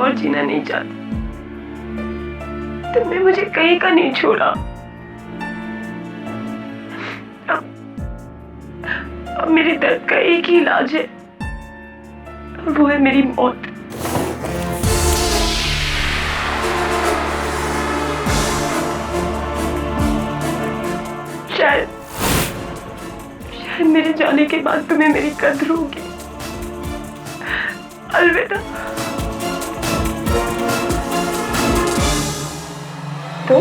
और जीना नहीं चाहती। तुमने मुझे कहीं का नहीं छोड़ा। अब मेरे दर्द का एक ही इलाज है, और वो है मेरी मौत। शायद मेरे जाने के बाद तुम्हें मेरी कद्र होगी। अलविदा। तो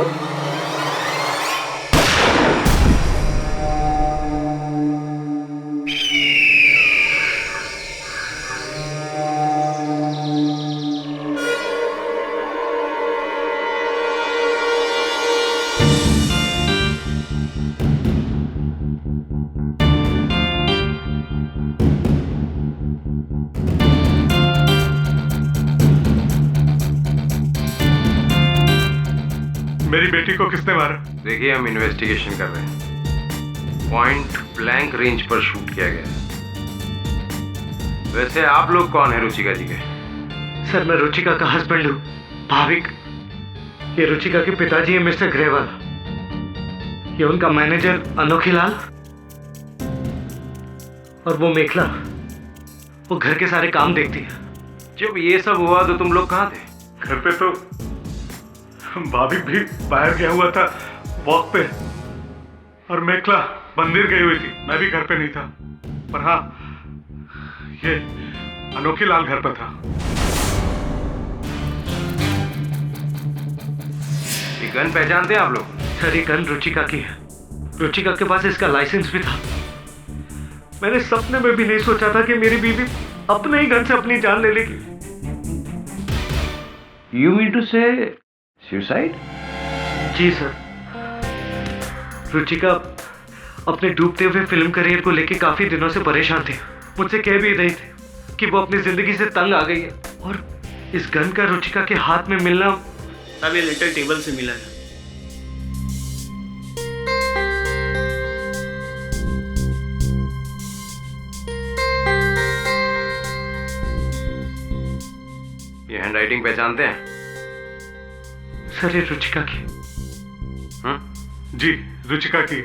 मेरी बेटी को किसने मारा? देखिए, हम इन्वेस्टिगेशन कर रहे हैं। पॉइंट ब्लैंक रेंज पर शूट किया गया है। वैसे आप लोग कौन है रुचिका जी के? सर, मैं रुचिका का हस्बैंड हूँ, भाविक। ये रुचिका के पिताजी हैं मिस्टर ग्रेवाल। ये उनका मैनेजर अनोखीलाल, और वो मेखला, वो घर के सारे काम देखती है। जब ये सब हुआ तो तुम लोग कहाँ थे? घर पे तो भाभी भी बाहर गया हुआ था वॉक पे, और मेखला मंदिर गई हुई थी। मैं भी घर पे नहीं था, पर हाँ, ये अनोखीलाल घर पर था। ये गन पहचानते हैं आप लोग? सर, ये गन रुचिका की है। रुचिका के पास इसका लाइसेंस भी था। मैंने सपने में भी नहीं सोचा था कि मेरी बीवी अपने ही गन से अपनी जान ले लेगी। You mean to say suicide? जी सर। रुचिका अपने डूबते हुए फिल्म करियर को लेकर काफी दिनों से परेशान थी। मुझसे कह भी रही थी कि वो अपनी जिंदगी से तंग आ गई है, और इस गन का रुचिका के हाथ में मिलना हमें लिटिल टेबल से मिला है। ये हैंडराइटिंग पहचानते हैं? सर, ये रुचिका की। जी, रुचिका की।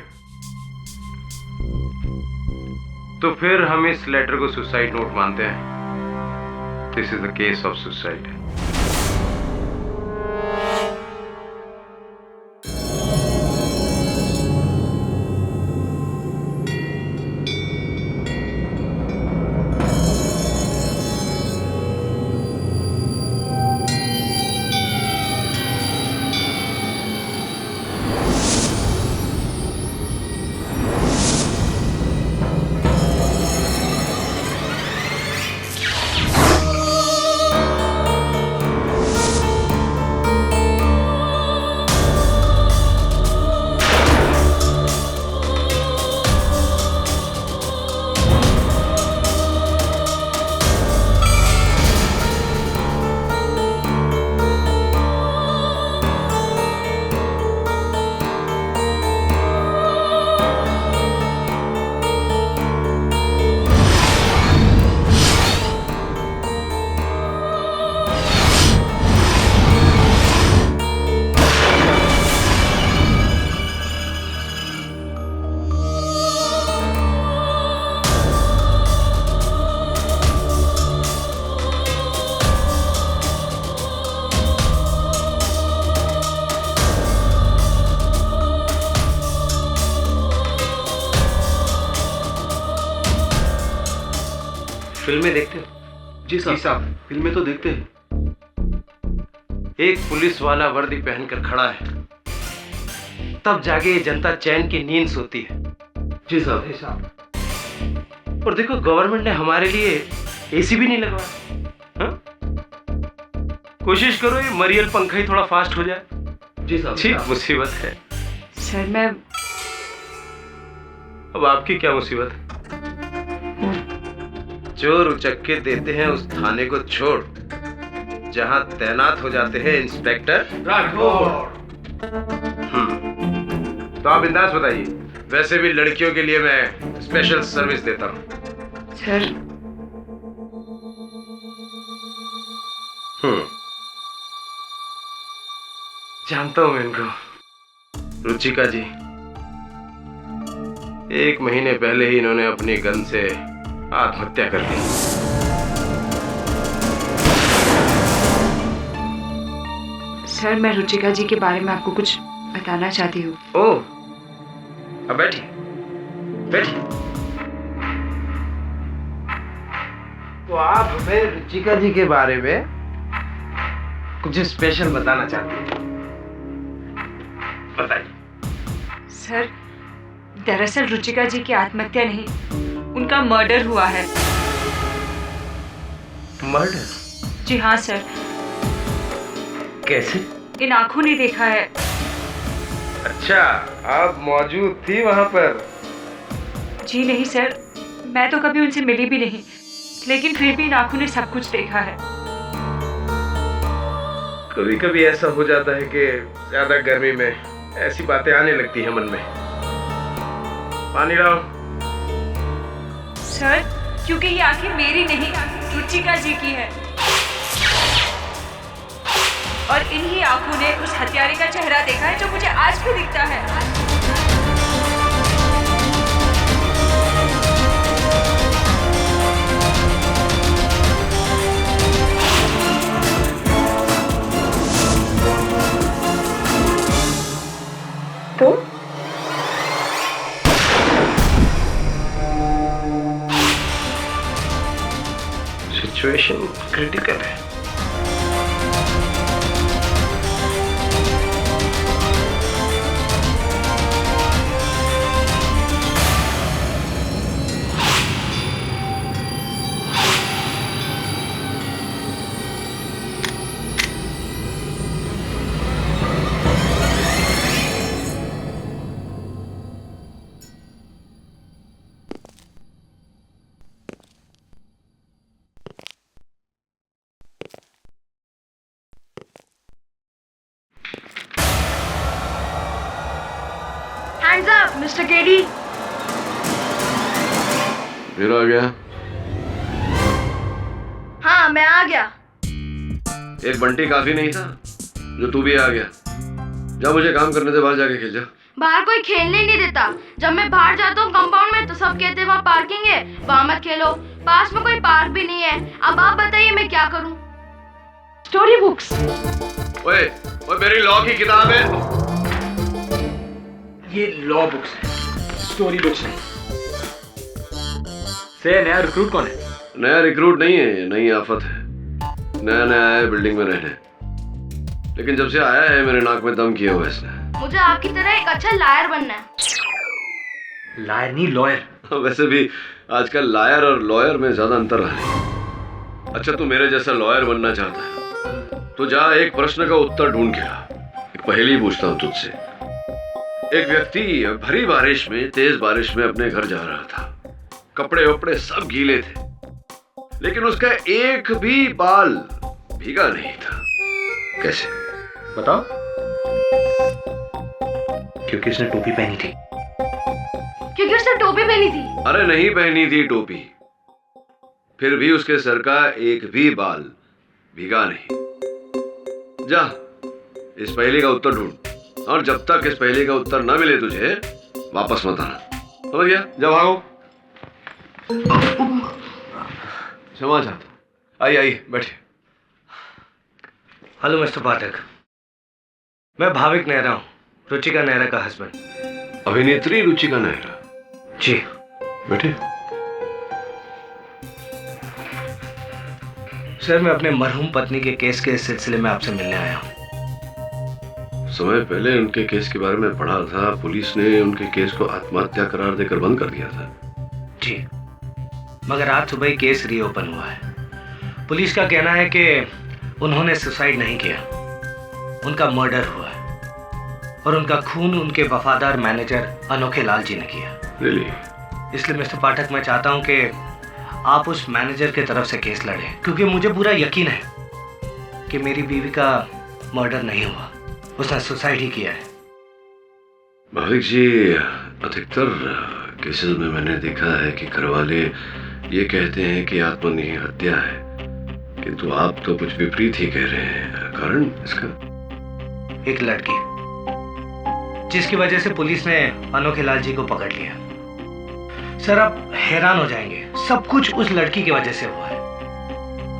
तो फिर हम इस लेटर को सुसाइड नोट मानते हैं। This is the case of suicide. फिल्में देखते हो? जी साहब, फिल्में तो देखते हैं। एक पुलिस वाला वर्दी पहनकर खड़ा है, तब जाके ये जनता चैन की नींद सोती है। जी साहब। और देखो, गवर्नमेंट ने हमारे लिए एसी भी नहीं लगवाया। हाँ? कोशिश करो ये मरियल पंखा ही थोड़ा फास्ट हो जाए। जी साहब। ठीक मुसीबत है। सर, मैं अब आपकी क्या मुसीबत है? चोर उचक्के देते हैं उस थाने को छोड़ जहां तैनात हो जाते हैं इंस्पेक्टर राठौर। तो आप बिंदास बताइए। वैसे भी लड़कियों के लिए मैं स्पेशल सर्विस देता हूं। सर, जानता हूं मैं इनको। रुचिका जी, 1 महीने पहले ही इन्होंने अपनी गन से आत्महत्या कर ली। सर, मैं रुचिका जी के बारे में आपको कुछ बताना चाहती हूँ। ओह, अब बैठिए बैठिए। तो आप हमें रुचिका जी के बारे में कुछ स्पेशल बताना चाहते हैं, बताइए। सर, दरअसल रुचिका जी की आत्महत्या नहीं, उनका मर्डर हुआ है। मर्डर? जी हाँ सर। कैसे? इन आंखों ने देखा है। अच्छा, आप मौजूद थी वहां पर? जी नहीं सर, मैं तो कभी उनसे मिली भी नहीं, लेकिन फिर भी इन आंखों ने सब कुछ देखा है। कभी कभी ऐसा हो जाता है कि ज्यादा गर्मी में ऐसी बातें आने लगती है मन में। पानी लाओ। सर, क्योंकि ये आंखें मेरी नहीं, रुचिका जी की है, और इन्हीं आंखों ने उस हत्यारे का चेहरा देखा है जो मुझे आज भी दिखता है। तो सिचुएशन क्रिटिकल है। Hands up mister KD. फिर आ गया? हाँ, मैं आ गया। एक बंटी काफी नहीं था जो तू भी आ गया? जा, मुझे काम करने से बाहर जाके खेल जा। बाहर कोई खेलने ही नहीं देता। जब मैं बाहर जाता हूँ कंपाउंड में तो सब कहते हैं वहाँ पार्किंग है, वहाँ मत खेलो। पास में कोई पार्क भी नहीं है। अब आप बताइए मैं क्या करूँ? Story books. ओए, ओए, मेरी लॉ की किताब है। ये लॉ बुक्स है, स्टोरी बुक्स नहीं। से नया रिक्रूट कौन है? नया रिक्रूट नहीं है, ये नई आफत है। नया नया आया है बिल्डिंग में रहने, लेकिन जब से आया है मेरे नाक में दम किया हुआ इसने। मुझे आपकी तरह एक अच्छा लायर बनना है। लायर नहीं, लॉयर। वैसे भी आजकल लायर और लॉयर में ज्यादा अंतर रहा नहीं। अच्छा, तू मेरे जैसा लॉयर बनना चाहता है तो जा, एक प्रश्न का उत्तर ढूंढ के आ। एक पहेली पूछता हूँ तुझसे। एक व्यक्ति भरी बारिश में, तेज बारिश में अपने घर जा रहा था। कपड़े वपड़े सब गीले थे, लेकिन उसका एक भी बाल भीगा नहीं था। कैसे? बताओ। क्योंकि उसने टोपी पहनी थी। क्योंकि उसने टोपी पहनी थी। अरे नहीं पहनी थी टोपी, फिर भी उसके सर का एक भी बाल भीगा नहीं। जा, इस पहेली का उत्तर ढूंढ, और जब तक इस पहेली का उत्तर न मिले तुझे वापस मत आना, समझ गया? जा, भागो। क्षमा चाहता। आइए आइए, बैठिए। हेलो मिस्टर पाठक, मैं भाविक नेहरा हूँ, रुचिका नेहरा का हस्बैंड। अभिनेत्री रुचिका नेहरा? जी। बैठे। सर, मैं अपने मरहूम पत्नी के केस के सिलसिले में आपसे मिलने आया हूँ। समय पहले उनके केस के बारे में पढ़ा था। पुलिस ने उनके केस को आत्महत्या करार देकर बंद कर दिया था। जी, मगर आज सुबह ही केस रीओपन हुआ है। पुलिस का कहना है कि उन्होंने सुसाइड नहीं किया, उनका मर्डर हुआ है, और उनका खून उनके वफादार मैनेजर अनोखे लाल जी ने किया। Really? इसलिए मिस्टर पाठक, मैं चाहता हूं कि आप उस मैनेजर की तरफ से केस लड़ें, क्योंकि मुझे पूरा यकीन है कि मेरी बीवी का मर्डर नहीं हुआ, उसने सुसाइड ही किया है। भाविक जी, अधिकतर केसेस में मैंने देखा है कि घरवाले ये कहते हैं कि आत्मनिही हत्या है, किंतु आप तो कुछ विपरीत ही कह रहे हैं। कारण इसका? एक लड़की, जिसकी वजह से पुलिस ने अनोखे लाल जी को पकड़ लिया। सर आप हैरान हो जाएंगे, सब कुछ उस लड़की की वजह से हुआ है,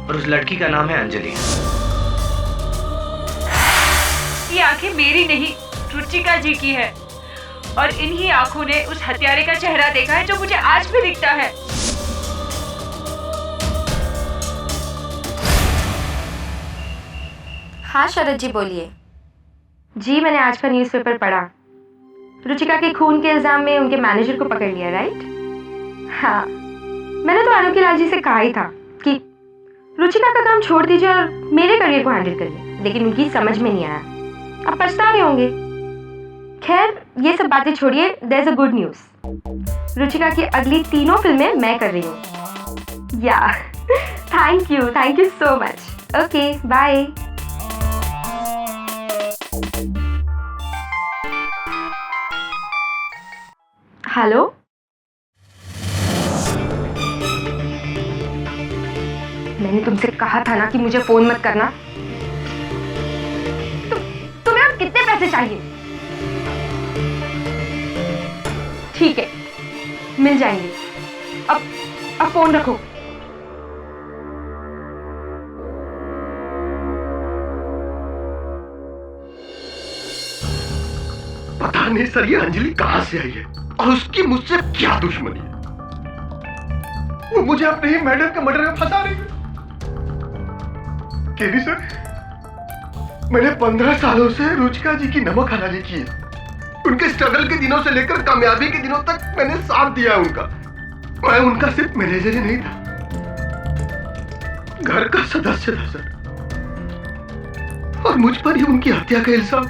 और उस लड़की का नाम है अंजलि। ये आंखें मेरी नहीं, रुचिका जी की है, और इन्हीं आंखों ने उस हत्यारे का चेहरा देखा है जो मुझे आज भी दिखता है। हाँ शरद जी बोलिए। जी मैंने आज का न्यूज़पेपर पढ़ा, रुचिका के खून के इल्जाम में उनके मैनेजर को पकड़ लिया, राइट? हाँ, मैंने तो अनोखे लाल जी से कहा ही था कि रुचिका का काम छोड़ दीजिए और मेरे करियर को हैंडल करिए, लेकिन उनकी समझ में नहीं आया। अब पछता रहे होंगे। खैर ये सब बातें छोड़िए, there is a good news. Ruchika की अगली 3 फिल्में मैं कर रही हूँ। या thank you so much. Okay bye. Hello, मैंने तुमसे कहा था ना कि मुझे फोन मत करना। तुम्हें अब कितने पैसे चाहिए? ठीक है, मिल जाएंगे। अब फोन रखो। पता नहीं सर ये अंजलि कहां से आई है और उसकी मुझसे क्या दुश्मनी है। वो मुझे अपने ही मैडम के मर्डर में फंसा रही है। केवी सर, मैंने 15 सालों से रुचिका जी की नमक हलाली की है। उनके स्ट्रगल के दिनों से लेकर कामयाबी के दिनों तक मैंने साथ दिया उनका। मैं उनका सिर्फ मैनेजर ही नहीं था, घर का सदस्य था सर, और मुझ पर ही उनकी हत्या का इल्जाम।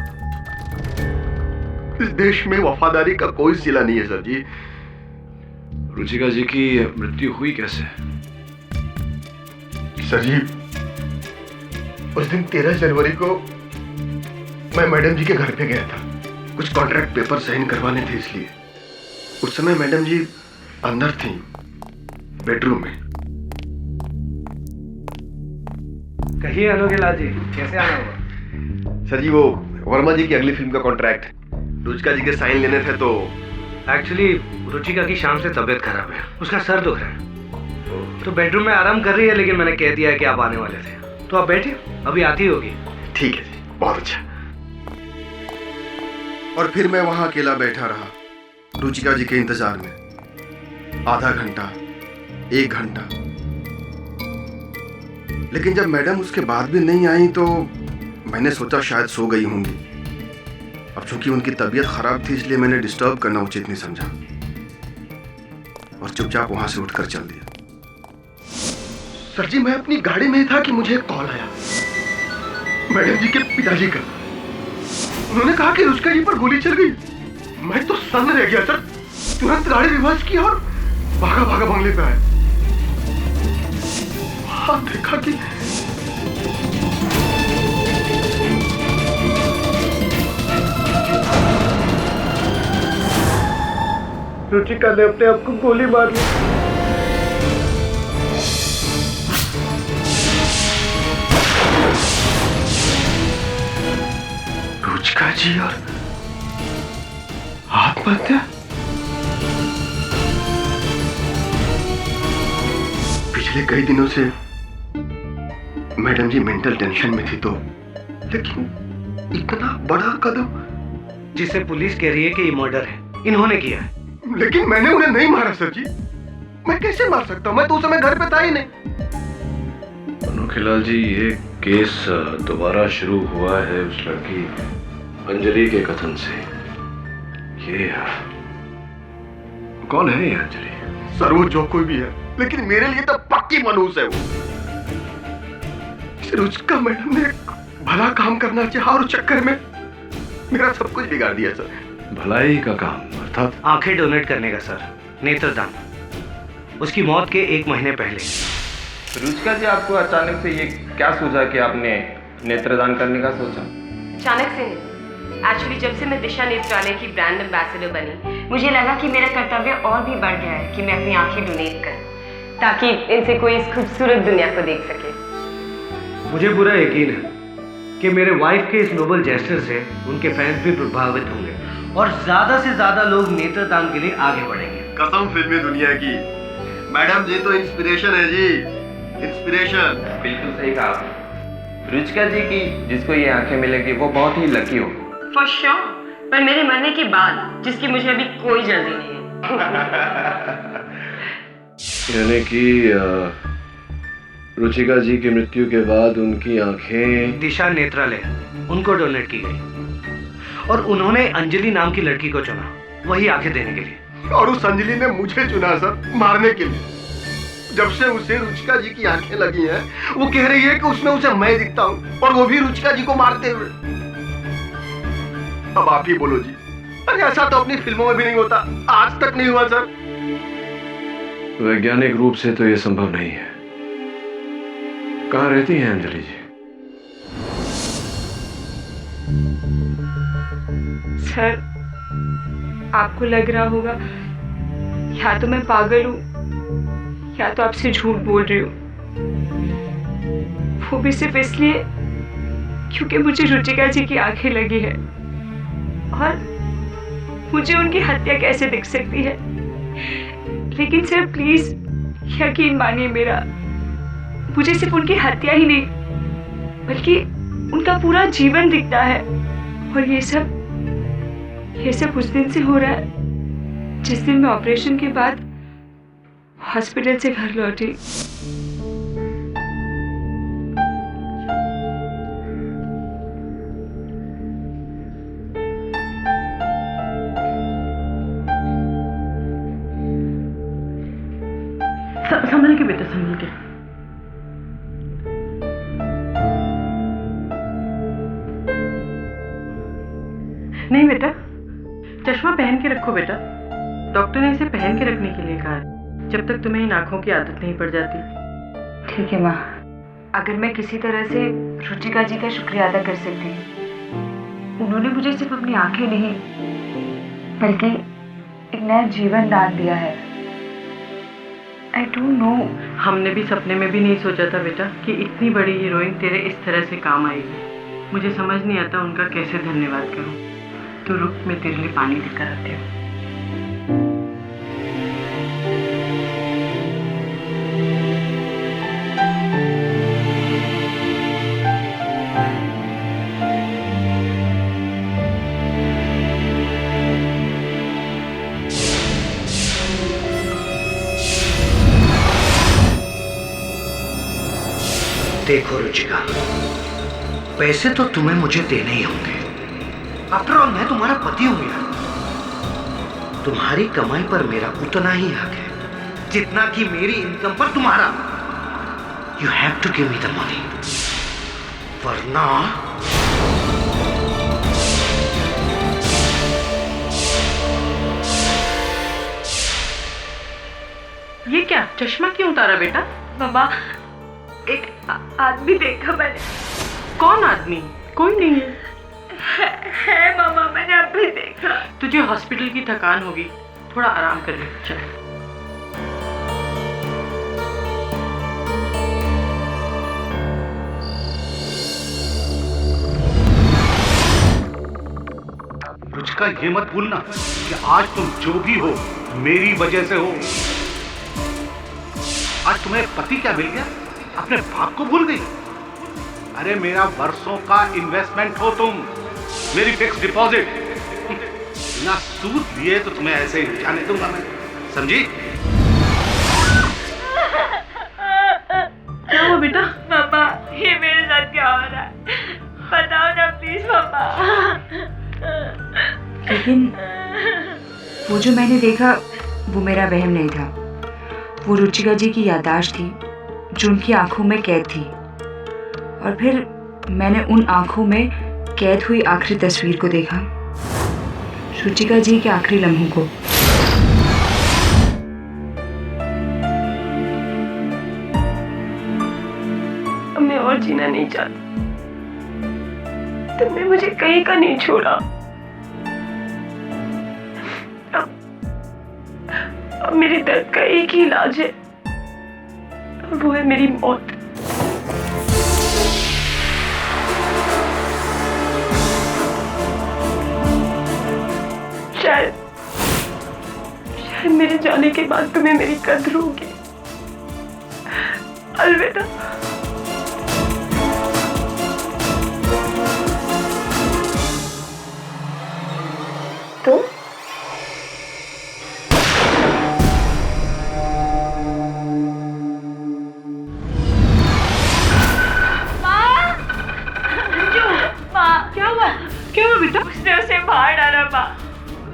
इस देश में वफादारी का कोई सिला नहीं है सर जी। रुचिका जी की मृत्यु हुई कैसे? सर जी, उस दिन 13 जनवरी को मैं मैडम जी के घर पे गया था, कुछ कॉन्ट्रैक्ट पेपर साइन करवाने थे, इसलिए उस समय मैडम जी अंदर थी बेडरूम में। कहिए अनोखे लाल जी, कैसे आना हुआ? सर जी वो वर्मा जी की अगली फिल्म का कॉन्ट्रैक्ट रुचिका जी के साइन लेने थे, तो एक्चुअली रुचिका की शाम से तबीयत खराब है, उसका सर दुख रहा है, तो बेडरूम में आराम कर रही है, लेकिन मैंने कह दिया है कि आप आने वाले थे, तो आप बैठिए, अभी आती होगी। ठीक है जी, बहुत अच्छा। और फिर मैं वहां अकेला बैठा रहा रुचिका जी के इंतजार में, आधा घंटा, 1 घंटा, लेकिन जब मैडम उसके बाद भी नहीं आई तो मैंने सोचा शायद सो गई होंगी। अब चूंकि उनकी तबीयत खराब थी, इसलिए मैंने डिस्टर्ब करना उचित नहीं समझा और चुपचाप वहां से उठकर चल दिया। सर जी, मैं अपनी गाड़ी में था कि मुझे एक कॉल आया मैडम जी के पिताजी का। उन्होंने कहा कि रुचिका जी पर गोली चल गई। मैं तो सन्न रह गया सर, तुरंत गाड़ी रिवर्स की और भागा भागा बंगले पे आया। हाँ, देखा कि रुचिका ने अपने आप को गोली मार ली। रुचिका जी और आत्महत्या? पिछले कई दिनों से मैडम जी मेंटल टेंशन में थी, तो लेकिन इतना बड़ा कदम, जिसे पुलिस कह रही है कि ये मर्डर है, इन्होंने किया है। लेकिन मैंने उन्हें नहीं मारा सर जी, मैं कैसे मार सकता हूं? मैं तो उस समय घर पे था ही नहीं। अनोखे लाल जी, ये केस दोबारा शुरू हुआ है उस लड़की अंजलि के कथन से। ये कौन है ये अंजलि? सर वो जो कोई भी है, लेकिन मेरे लिए तो पक्की मनहूस है वो। रुचिका मैडम ने भला काम करना चाहा और चक्कर में मेरा सब कुछ बिगाड़ दिया सर। भलाई का काम अर्थात आंखें डोनेट करने का सर, नेत्रदान। उसकी मौत के 1 महीने पहले। रुचिका जी, आपको अचानक से ये क्या सूझा कि आपने नेत्रदान करने का सोचा? अचानक से नहीं, एक्चुअली जब से मैं दिशा नेत्रालय की ब्रांड एम्बेसडर बनी, मुझे लगा कि मेरा कर्तव्य और भी बढ़ गया है कि मैं अपनी आंखें डोनेट करूं, ताकि इनसे कोई इस खूबसूरत दुनिया को देख सके। मुझे पूरा यकीन है कि मेरे वाइफ के इस नोबल जेस्चर से उनके फैंस भी प्रभावित होंगे और ज्यादा से ज्यादा लोग नेत्रदान के लिए आगे बढ़ेंगे। कसम फिल्मी दुनिया की, मैडम जी तो इंस्पिरेशन है जी, इंस्पिरेशन। बिल्कुल सही कहा आपने। रुचिका जी की जिसको ये आंखें मिलेगी वो बहुत ही लकी हो। फॉर श्योर, पर मेरे मरने के बाद जिसकी मुझे अभी कोई जल्दी नहीं है। यानी कि रुचिका जी की मृत्यु के बाद उनकी आंखें दिशा नेत्रालय उनको डोनेट की गई और उन्होंने अंजलि नाम की लड़की को चुना वही आंखें देने के लिए। और उस अंजलि ने मुझे चुना सर, मारने के लिए। जब से उसे रुचिका जी की आंखें लगी हैं, वो कह रही है कि उसमें उसे मैं दिखता हूँ और वो भी रुचिका जी को मारते हुए। अब आप ही बोलो जी, अरे ऐसा तो अपनी फिल्मों में भी नहीं होता, आज तक नहीं हुआ सर। वैज्ञानिक रूप से तो यह संभव नहीं है। कहाँ रहती हैं अंजलि जी? सर, आपको लग रहा होगा या तो मैं पागल हूँ या तो आपसे झूठ बोल रही हूँ, वो भी सिर्फ इसलिए क्योंकि मुझे रुचिका जी की आंखें लगी है और मुझे उनकी हत्या कैसे दिख सकती है। लेकिन सर प्लीज यकीन मानिए मेरा, मुझे सिर्फ उनकी हत्या ही नहीं बल्कि उनका पूरा जीवन दिखता है। और ये सब उस दिन से हो रहा है जिस दिन मैं ऑपरेशन के बाद हॉस्पिटल से घर लौटी। संभल के बेटा, संभल के। नहीं बेटा, चश्मा पहन के रखो बेटा। डॉक्टर ने इसे पहन के रखने के लिए कहा है जब तक तुम्हें इन आंखों की आदत नहीं पड़ जाती। ठीक है माँ, अगर मैं किसी तरह से रुचिका जी का शुक्रिया अदा कर सकती हूँ। उन्होंने मुझे सिर्फ अपनी आंखें नहीं बल्कि एक नया जीवन दान दिया है। I don't know। हमने भी सपने में भी नहीं सोचा था बेटा कि इतनी बड़ी हीरोइन तेरे इस तरह से काम आएगी। मुझे समझ नहीं आता उनका कैसे धन्यवाद करूं। तो रुक, मैं तेरे लिए पानी लेकर आती हूँ। देखो रुचिका, पैसे तो तुम्हें मुझे देने ही होंगे। आफ्टर ऑल मैं तुम्हारा पति हूं यार। तुम्हारी कमाई पर मेरा उतना ही हक है जितना कि मेरी इनकम पर तुम्हारा। You have to give me the money, वरना ये क्या चश्मा क्यों उतारा बेटा? मामा, एक आदमी देखा मैंने। कौन आदमी? कोई नहीं है मामा, मैंने अभी देखा। तुझे हॉस्पिटल की थकान होगी, थोड़ा आराम कर ले। चल। रुचिका, ये मत भूलना कि आज तुम जो भी हो मेरी वजह से हो। आज तुम्हें पति क्या मिल गया, अपने बाप को भूल गई। अरे मेरा वर्षों का इन्वेस्टमेंट हो तुम, मेरी फिक्स डिपॉजिट। बिना सूद लिए तो तुम्हें ऐसे ही जाने दूंगा मैं, समझी? क्या हुआ बेटा? पापा, ये मेरे साथ क्या हो रहा है? बताओ ना प्लीज पापा। लेकिन वो जो मैंने देखा वो मेरा वहम नहीं था। वो रुचिका जी की याददाश्त थी जो उनकी आंखों में कैद थी। और फिर मैंने उन आंखों में कैद हुई आखिरी तस्वीर को देखा, रुचिका जी के आखिरी लम्हों को। अब मैं और जीना नहीं चाहती। तुमने मुझे कहीं का नहीं छोड़ा। अब मेरे दर्द का एक ही इलाज है, वो है मेरी मौत। शायद मेरे जाने के बाद तुम्हें मेरी कदर होगी। अलविदा। तो क्या हुआ बेटा? उसने उसे मार डाला माँ।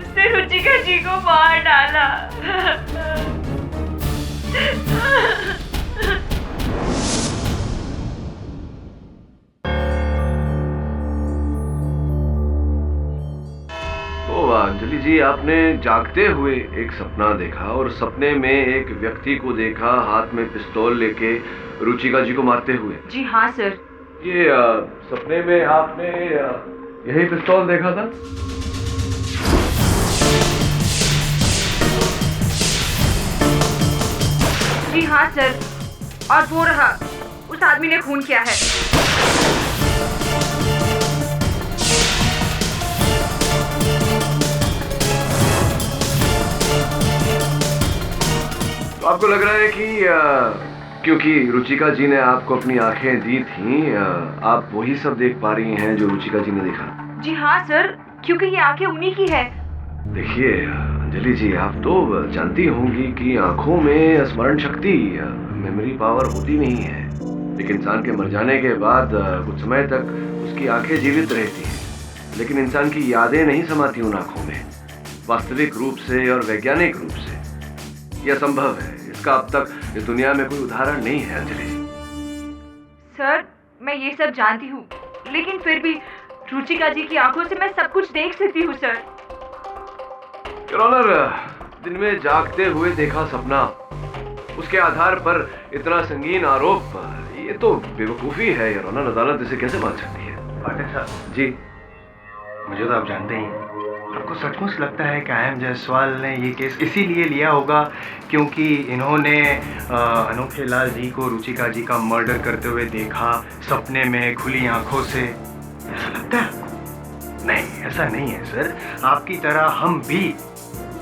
उसने रुचिका जी को मार डाला। तो अंजलि जी, आपने जागते हुए एक सपना देखा और सपने में एक व्यक्ति को देखा हाथ में पिस्तौल लेके रुचिका जी को मारते हुए। जी हाँ सर। ये सपने में आपने यही पिस्तौल देखा था? जी हाँ सर, और वो रहा, उस आदमी ने खून किया है। तो आपको लग रहा है कि क्योंकि रुचिका जी ने आपको अपनी आंखें दी थी, आप वही सब देख पा रही हैं जो रुचिका जी ने देखा? जी हाँ सर, क्योंकि ये आंखें उन्हीं की है। देखिए अंजलि जी, आप तो जानती होंगी कि आंखों में स्मरण शक्ति, मेमोरी पावर होती नहीं है, लेकिन इंसान के मर जाने के बाद कुछ समय तक उसकी आंखें जीवित रहती हैं, लेकिन इंसान की यादें नहीं समाती उन आंखों में वास्तविक रूप से और वैज्ञानिक रूप से। यह संभव है, इसका अब तक इस दुनिया में कोई उदाहरण नहीं है अंजलि जी। सर मैं ये सब जानती हूँ, लेकिन फिर भी रुचिका जी की आंखों से मैं सब कुछ देख सकती हूँ सर। योर ऑनर, दिन में जागते हुए देखा सपना, उसके आधार पर इतना संगीन आरोप, ये तो बेवकूफी है योर ऑनर। अदालत इसे कैसे मान सकती है? पाठक साहब जी, मुझे तो आप जानते ही, आपको सचमुच लगता है कि आई.एम. जायसवाल ने ये केस इसीलिए लिया होगा क्योंकि इन्होंने अनोखे लाल जी को रुचिका जी का मर्डर करते हुए देखा सपने में खुली आंखों से? ऐसा लगता है आपको? नहीं, ऐसा नहीं है सर। आपकी तरह हम भी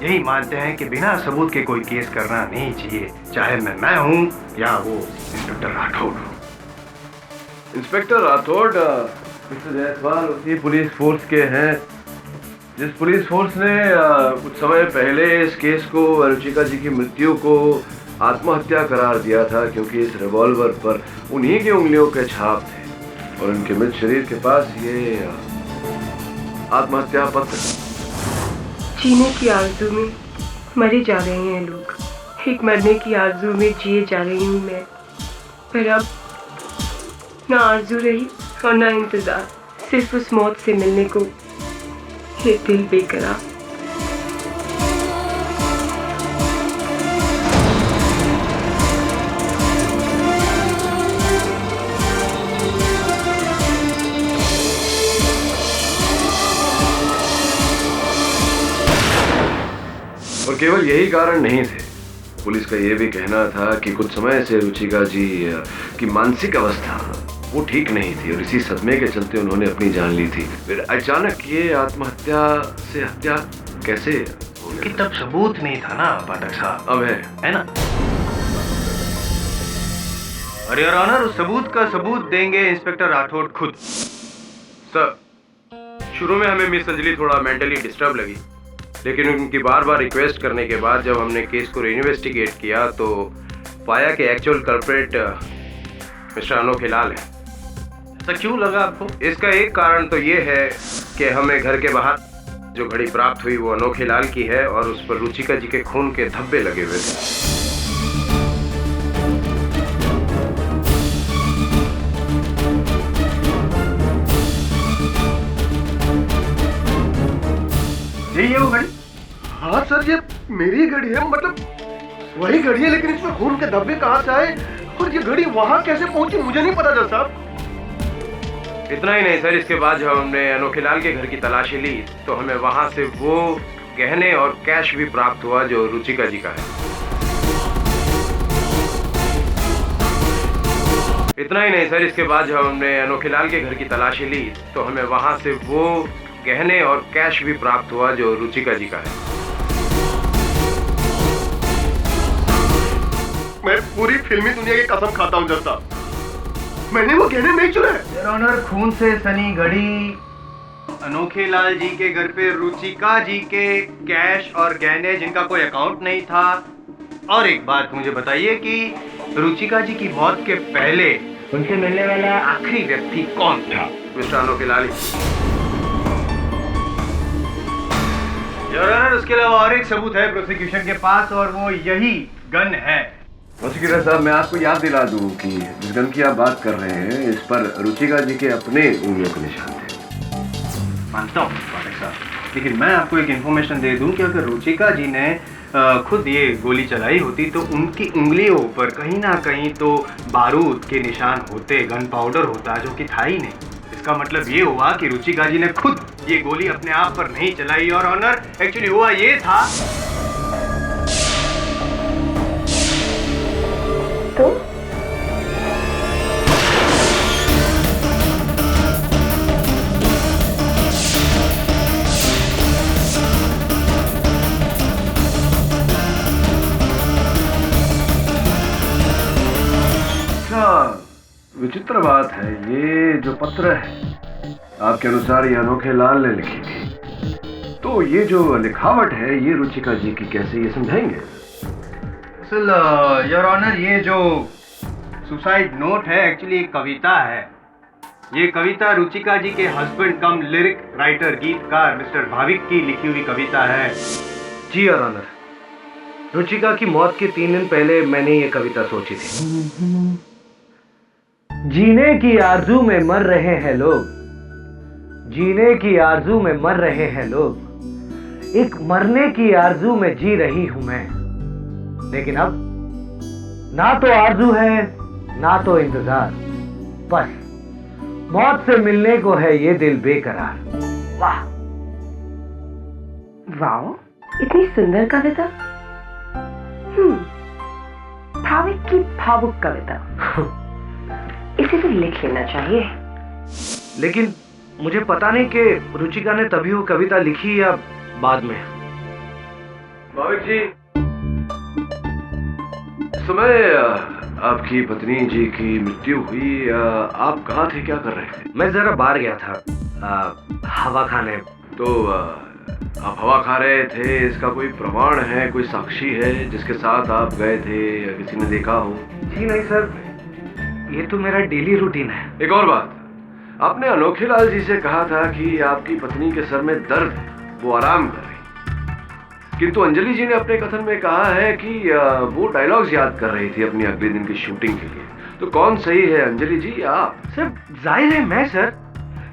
यही मानते हैं कि बिना सबूत के कोई केस करना नहीं चाहिए, चाहे मैं हूँ या वो इंस्पेक्टर राठौड़ हो। इंस्पेक्टर राठौड़ मिस्टर जायसवाल उसी पुलिस फोर्स के हैं जिस पुलिस फोर्स ने कुछ समय पहले इस केस को, रुचिका जी की मृत्यु को आत्महत्या करार दिया था, क्योंकि इस रिवॉल्वर पर उन्हीं की उंगलियों के छाप थे और उनके मृत शरीर के पास ये आत्महत्या पत्र। जीने की आरज़ू में मरे जा रहे हैं लोग, एक मरने की आरज़ू में जिए जा रही हूँ मैं, पर अब ना आरज़ू रही और ना इंतज़ार, सिर्फ उस मौत से मिलने को ये दिल बेकरार। और केवल यही कारण नहीं थे, पुलिस का यह भी कहना था कि कुछ समय से रुचिका जी की मानसिक अवस्था वो ठीक नहीं थी और इसी सदमे के चलते उन्होंने अपनी जान ली थी। फिर अचानक ये आत्महत्या से हत्या कैसे हो गई? कि तब सबूत नहीं था ना पाठक साहब। अब है ना? और योर ऑनर, उस सबूत का सबूत देंगे इंस्पेक्टर राठौड़ खुद। सर, शुरू में हमें मिस अंजलि थोड़ा मेंटली डिस्टर्ब लगी, लेकिन उनकी बार बार रिक्वेस्ट करने के बाद जब हमने केस को इन्वेस्टिगेट किया तो पाया कि एक्चुअल कल्प्रेट मिस्टर अनोखे लाल है। ऐसा क्यों लगा आपको? इसका एक कारण तो ये है कि हमें घर के बाहर जो घड़ी प्राप्त हुई वो अनोखे लाल की है और उस पर रुचिका जी के खून के धब्बे लगे हुए थे। यही है वो घड़ी? हाँ सर, ये मेरी घड़ी है, मतलब वही घड़ी है, लेकिन इसमें खून के धब्बे कहाँ से आए और ये घड़ी वहाँ कैसे पहुंची मुझे नहीं पता जज साहब। इतना ही नहीं सर, इसके बाद जब हमने अनोखे लाल के घर की तलाशी ली तो हमें वहां से वो गहने और कैश भी प्राप्त हुआ जो रुचिका जी का है। इतना ही नहीं सर, इसके बाद जब हमने अनोखे लाल के घर की तलाशी ली तो हमें वहां से वो गहने और कैश भी प्राप्त हुआ जो रुचिका जी का है। मैं पूरी फिल्मी दुनिया की कसम खाता हूँ जस्ता, मैंने वो गहने नहीं चुराए। योर ऑनर, खून से सनी घड़ी अनोखे लाल जी के घर पे रुचिका जी के कैश और गहने जिनका कोई अकाउंट नहीं था। और एक बात मुझे बताइए कि रुचिका जी की मौत के पहले उनसे मिलने वाला आखिरी व्यक्ति कौन था? मिस्टर अनोखे लाल। योर ऑनर, उसके अलावा और एक सबूत है प्रोसिक्यूशन के पास और वो यही गन है। प्रोसिक्यूटर साहब, मैं आपको याद दिला दूं कि जिस गन की आप बात कर रहे हैं इस पर रुचिका जी के अपने उंगलियों के निशान थे। मानता हूँ पाठक साहब, लेकिन मैं आपको एक इन्फॉर्मेशन दे दूं कि अगर रुचिका जी ने खुद ये गोली चलाई होती तो उनकी उंगलियों पर कहीं ना कहीं तो बारूद के निशान होते, गन पाउडर होता, जो कि था ही नहीं। इसका मतलब ये हुआ कि रुचिका जी ने खुद ये गोली अपने आप पर नहीं चलाई। और ऑनर, एक्चुअली हुआ ये था तो विचित्र बात है, ये जो पत्र है आपके अनुसार ये अनोखे लाल ने लिखी थी, तो ये जो लिखावट है ये रुचिका जी की कैसे, ये समझाएंगे? योर ऑनर, ये जो सुसाइड नोट है एक्चुअली एक कविता है। ये कविता रुचिका जी के हस्बैंड कम लिरिक राइटर, गीतकार मिस्टर भाविक की लिखी हुई कविता है। जी योर ऑनर, रुचिका की मौत के 3 दिन पहले मैंने ये कविता सोची थी। जीने की आरजू में मर रहे हैं लोग, जीने की आरजू में मर रहे हैं लोग, एक मरने की आरजू में जी रही हूं मैं। लेकिन अब ना तो आरजू है ना तो इंतजार, बस मौत से मिलने को है ये दिल बेकरार। वाह वाओ, इतनी सुंदर कविता। भाविक की भावुक कविता। इसे तो लिख लेना चाहिए। लेकिन मुझे पता नहीं कि रुचिका ने तभी वो कविता लिखी या बाद में। भाविक जी, समय आपकी पत्नी जी की मृत्यु हुई, आप कहाँ थे, क्या कर रहे थे? मैं जरा बाहर गया था हवा खाने। तो आप हवा खा रहे थे, इसका कोई प्रमाण है, कोई साक्षी है जिसके साथ आप गए थे या किसी ने देखा हो? जी नहीं सर, ये तो मेरा डेली रूटीन है। एक और बात, आपने अनोखे लाल जी से कहा था कि आपकी पत्नी के सर में दर्द है, वो आराम कर रही, किंतु अंजलि जी ने अपने कथन में कहा है कि वो डायलॉग्स याद कर रही थी अपनी अगले दिन की शूटिंग के लिए। तो कौन सही है, अंजलि जी या आप? सर जाहिर है मैं सर,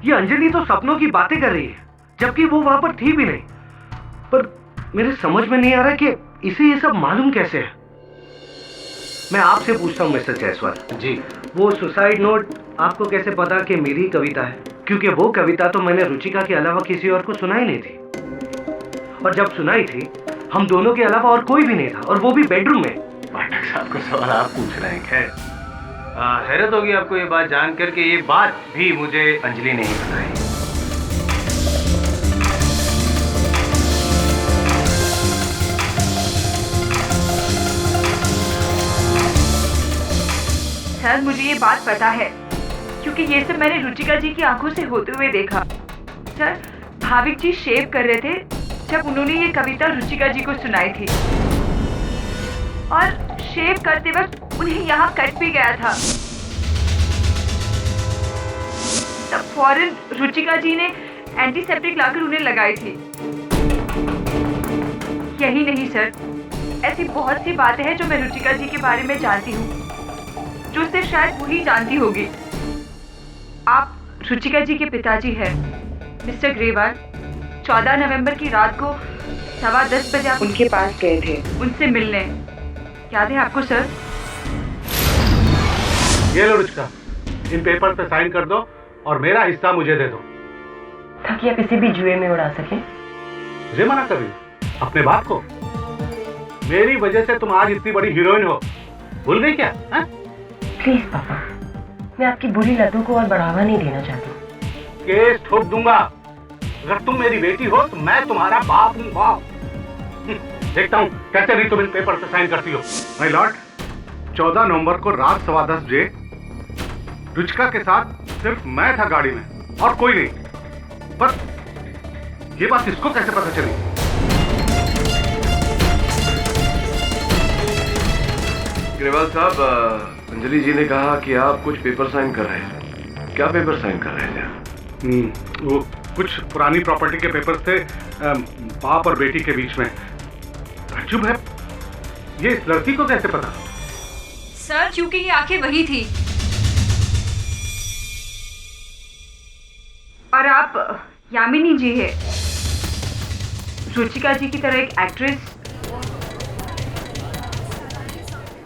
ये अंजलि तो सपनों की बातें कर रही है जबकि वो वहां पर थी भी नहीं। पर मेरे समझ में नहीं आ रहा कि इसे ये सब मालूम कैसे है। मैं आपसे पूछता हूँ मिस्टर जायसवाल जी, वो सुसाइड नोट आपको कैसे पता कि मेरी कविता है? क्योंकि वो कविता तो मैंने रुचिका के अलावा किसी और को सुनाई नहीं थी, और जब सुनाई थी हम दोनों के अलावा और कोई भी नहीं था, और वो भी बेडरूम में। पाठक साहब को सवाल आप पूछ रहे हैं। खैर, हैरत होगी आपको ये बात जानकर के ये बात भी मुझे अंजलि ने ही बताई। सर मुझे ये बात पता है क्योंकि ये सब मैंने रुचिका जी की आंखों से होते हुए देखा। सर भाविक जी शेव कर रहे थे जब उन्होंने ये कविता रुचिका जी को सुनाई थी, और शेव करते वक्त उन्हें यहाँ कट भी गया था। तब फौरन रुचिका जी ने एंटीसेप्टिक लाकर उन्हें लगाई थी। यही नहीं सर, ऐसी बहुत सी बातें हैं जो मैं रुचिका जी के बारे में जानती हूँ, जो सिर्फ शायद वही जानती होगी। आप रुचिका जी के पिताजी हैं मिस्टर ग्रेवाल। 14 नवंबर की रात को 10:15 बजे आप उनके पास गए थे उनसे मिलने, याद है आपको सर? ये लो रुचिका, इन पेपर पे साइन कर दो और मेरा हिस्सा मुझे दे दो, ताकि आप इसे भी जुए में उड़ा सकें। मुझे मना कर रही अपने बाप को? मेरी वजह से तुम आज इतनी बड़ी हीरोइन हो, भूल गई क्या? प्लीज पापा, मैं आपकी बुरी लतों को और बढ़ावा नहीं देना चाहती। केस ठोक दूंगा अगर तुम मेरी बेटी हो तो मैं तुम्हारा बाप हूँ, बाप। देखता हूँ कैसे नहीं तुम इन पेपर पे साइन करती हो। माय लॉर्ड, 14 नवंबर को रात 10:15 बजे रुचिका के साथ सिर्फ मैं था गाड़ी में और कोई नहीं। पर ये बात इसको कैसे पता चली? ग्रेवाल साहब, अंजलि जी ने कहा कि आप कुछ पेपर साइन कर रहे थे। क्या पेपर साइन कर रहे थे? वो कुछ पुरानी प्रॉपर्टी के पेपर्स थे, बाप और बेटी के बीच में। ताज्जुब है, ये इस लड़की को कैसे पता? सर, क्योंकि ये आंखें वही थी। और आप यामिनी जी है, रुचिका जी की तरह एक एक्ट्रेस।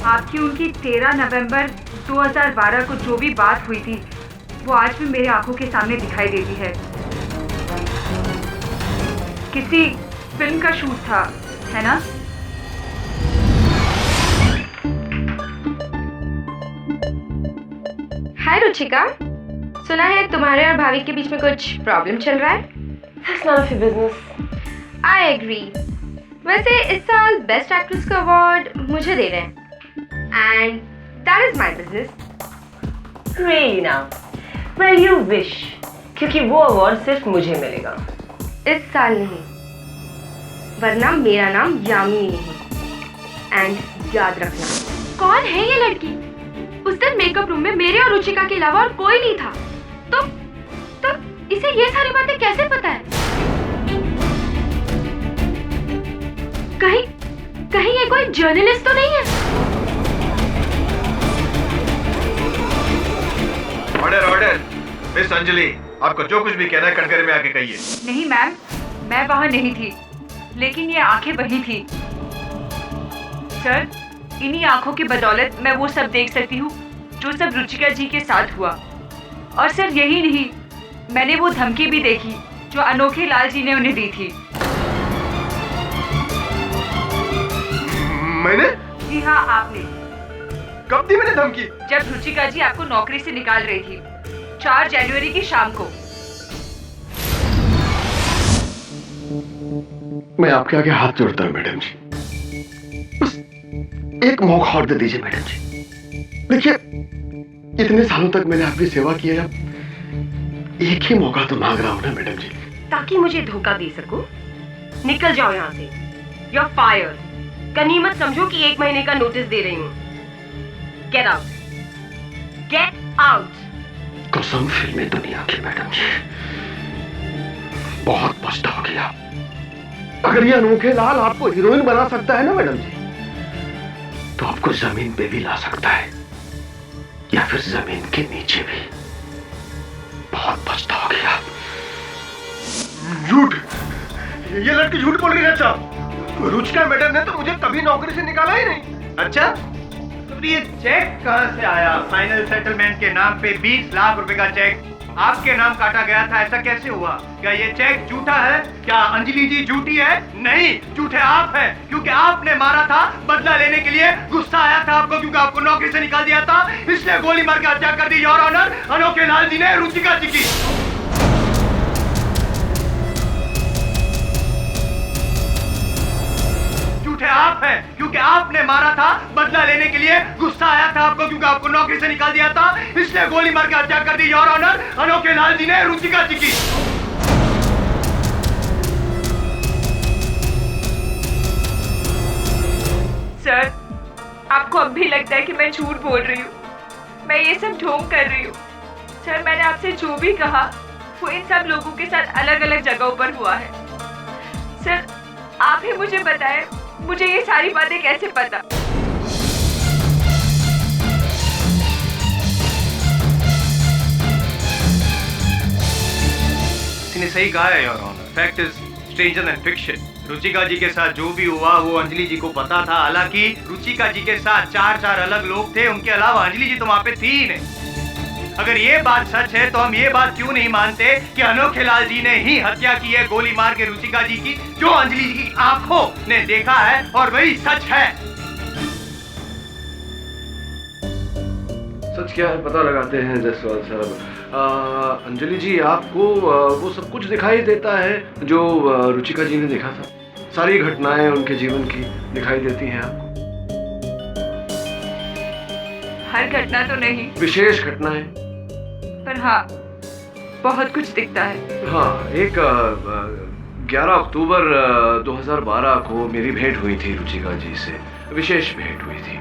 आपकी उनकी 13 नवंबर 2012 को जो भी बात हुई थी वो आज भी मेरी आंखों के सामने दिखाई देती है। किसी फिल्म का शूट था, है ना? हाय रुचिका, सुना है तुम्हारे और भाभी के बीच में कुछ प्रॉब्लम चल रहा है। That's none of your business. I agree. वैसे इस साल बेस्ट एक्ट्रेस का अवार्ड मुझे दे रहे हैं and that is my business. Really now? Well, you wish. क्योंकि वो अवार्ड सिर्फ मुझे मिलेगा। इस साल नहीं, वरना मेरा नाम यामिनी नहीं। एंड याद रखना। कौन है ये लड़की? उस दिन मेकअप रूम में मेरे और रुचिका के अलावा और कोई नहीं था। तो इसे ये सारी बातें कैसे पता है? कहीं ये कोई जर्नलिस्ट तो नहीं है? Order order. मिस अंजलि, आपको जो कुछ भी कहना है कटघरे में आके कहिए। नहीं मैम, मैं वहां नहीं थी, लेकिन ये आंखें वही थी। सर, इन्हीं आंखों की बदौलत मैं वो सब देख सकती हूँ जो सब रुचिका जी के साथ हुआ। और सर यही नहीं, मैंने वो धमकी भी देखी जो अनोखे लाल जी ने उन्हें दी थी। मैंने? जी हाँ, आपने। कब दी मैंने धमकी? जब रुचिका जी आपको नौकरी से निकाल रही थी, 4 जनवरी की शाम को। मैं आपके आगे हाथ जोड़ता हूँ मैडम जी, बस एक मौका और दे दीजिए मैडम जी। देखिए, इतने सालों तक मैंने आपकी सेवा की है, अब एक ही मौका तो मांग रहा हूँ ना मैडम जी। ताकि मुझे धोखा दे सको। निकल जाओ यहाँ से। You're fired. गनीमत समझो कि 1 महीने का नोटिस दे रही हूँ। Get out. Get out. कसम फिल्मी दुनिया की मैडम जी, बहुत पछताओगे आप। अगर ये अनोखे लाल आपको हीरोइन बना सकता है ना मैडम जी, तो आपको जमीन पे भी ला सकता है, या फिर जमीन के नीचे भी। बहुत पछताओगे आप। झूठ, ये लड़की झूठ बोल रही है। अच्छा, रुचिका मैडम ने तो मुझे कभी नौकरी से निकाला ही नहीं। अच्छा, तो ये चेक कहाँ से आया? फाइनल सेटलमेंट के नाम पे 20 लाख रुपए का चेक आपके नाम काटा गया था, ऐसा कैसे हुआ? क्या ये चेक झूठा है? क्या अंजलि जी झूठी है? नहीं, झूठे आप हैं, क्योंकि आपने मारा था बदला लेने के लिए। गुस्सा आया था आपको क्योंकि आपको नौकरी से निकाल दिया था, इसलिए गोली मार के हत्या कर दी योर ऑनर अनोखे लाल जी ने रुचिका जी की। झूठे आप हैं, क्योंकि आपने मारा था बदला लेने के लिए। गुस्सा आया था आपको क्योंकि आपको नौकरी से निकाल दिया था, इसलिए गोली मार के हत्या कर दी योर ऑनर अनोखे लाल जी ने रुचिका जी की। सर, आपको अब भी लगता है कि मैं झूठ बोल रही हूँ, मैं ये सब ढोंग कर रही हूँ। सर, मैंने आपसे जो भी कहा वो इन सब लोगों के साथ अलग अलग जगहों पर हुआ है। सर, आप ही मुझे बताएं, मुझे ये सारी बातें कैसे पता? इसने सही कहा है your honour. Fact is stranger than fiction. Ruchika ji के साथ जो भी हुआ वो अंजलि जी को पता था। हालांकि रुचिका जी के साथ 4 अलग लोग थे, उनके अलावा अंजलि जी तो वहां पे थी ही नहीं। अगर ये बात सच है तो हम ये बात क्यों नहीं मानते कि अनोखे लाल जी ने ही हत्या की है गोली मार के रुचिका जी की, जो अंजलि जी की आंखों ने देखा है और वही सच है। सच क्या है पता लगाते हैं जायसवाल साहब। अंजलि जी, आपको वो सब कुछ दिखाई देता है जो रुचिका जी ने देखा था? सारी घटनाएं उनके जीवन की दिखाई देती हैं आपको? हर घटना तो नहीं, विशेष घटनाएं? पर हाँ, बहुत कुछ दिखता है। हाँ, एक 11 अक्टूबर 2012 को मेरी भेंट हुई थी रुचिका जी से, विशेष भेंट हुई थी।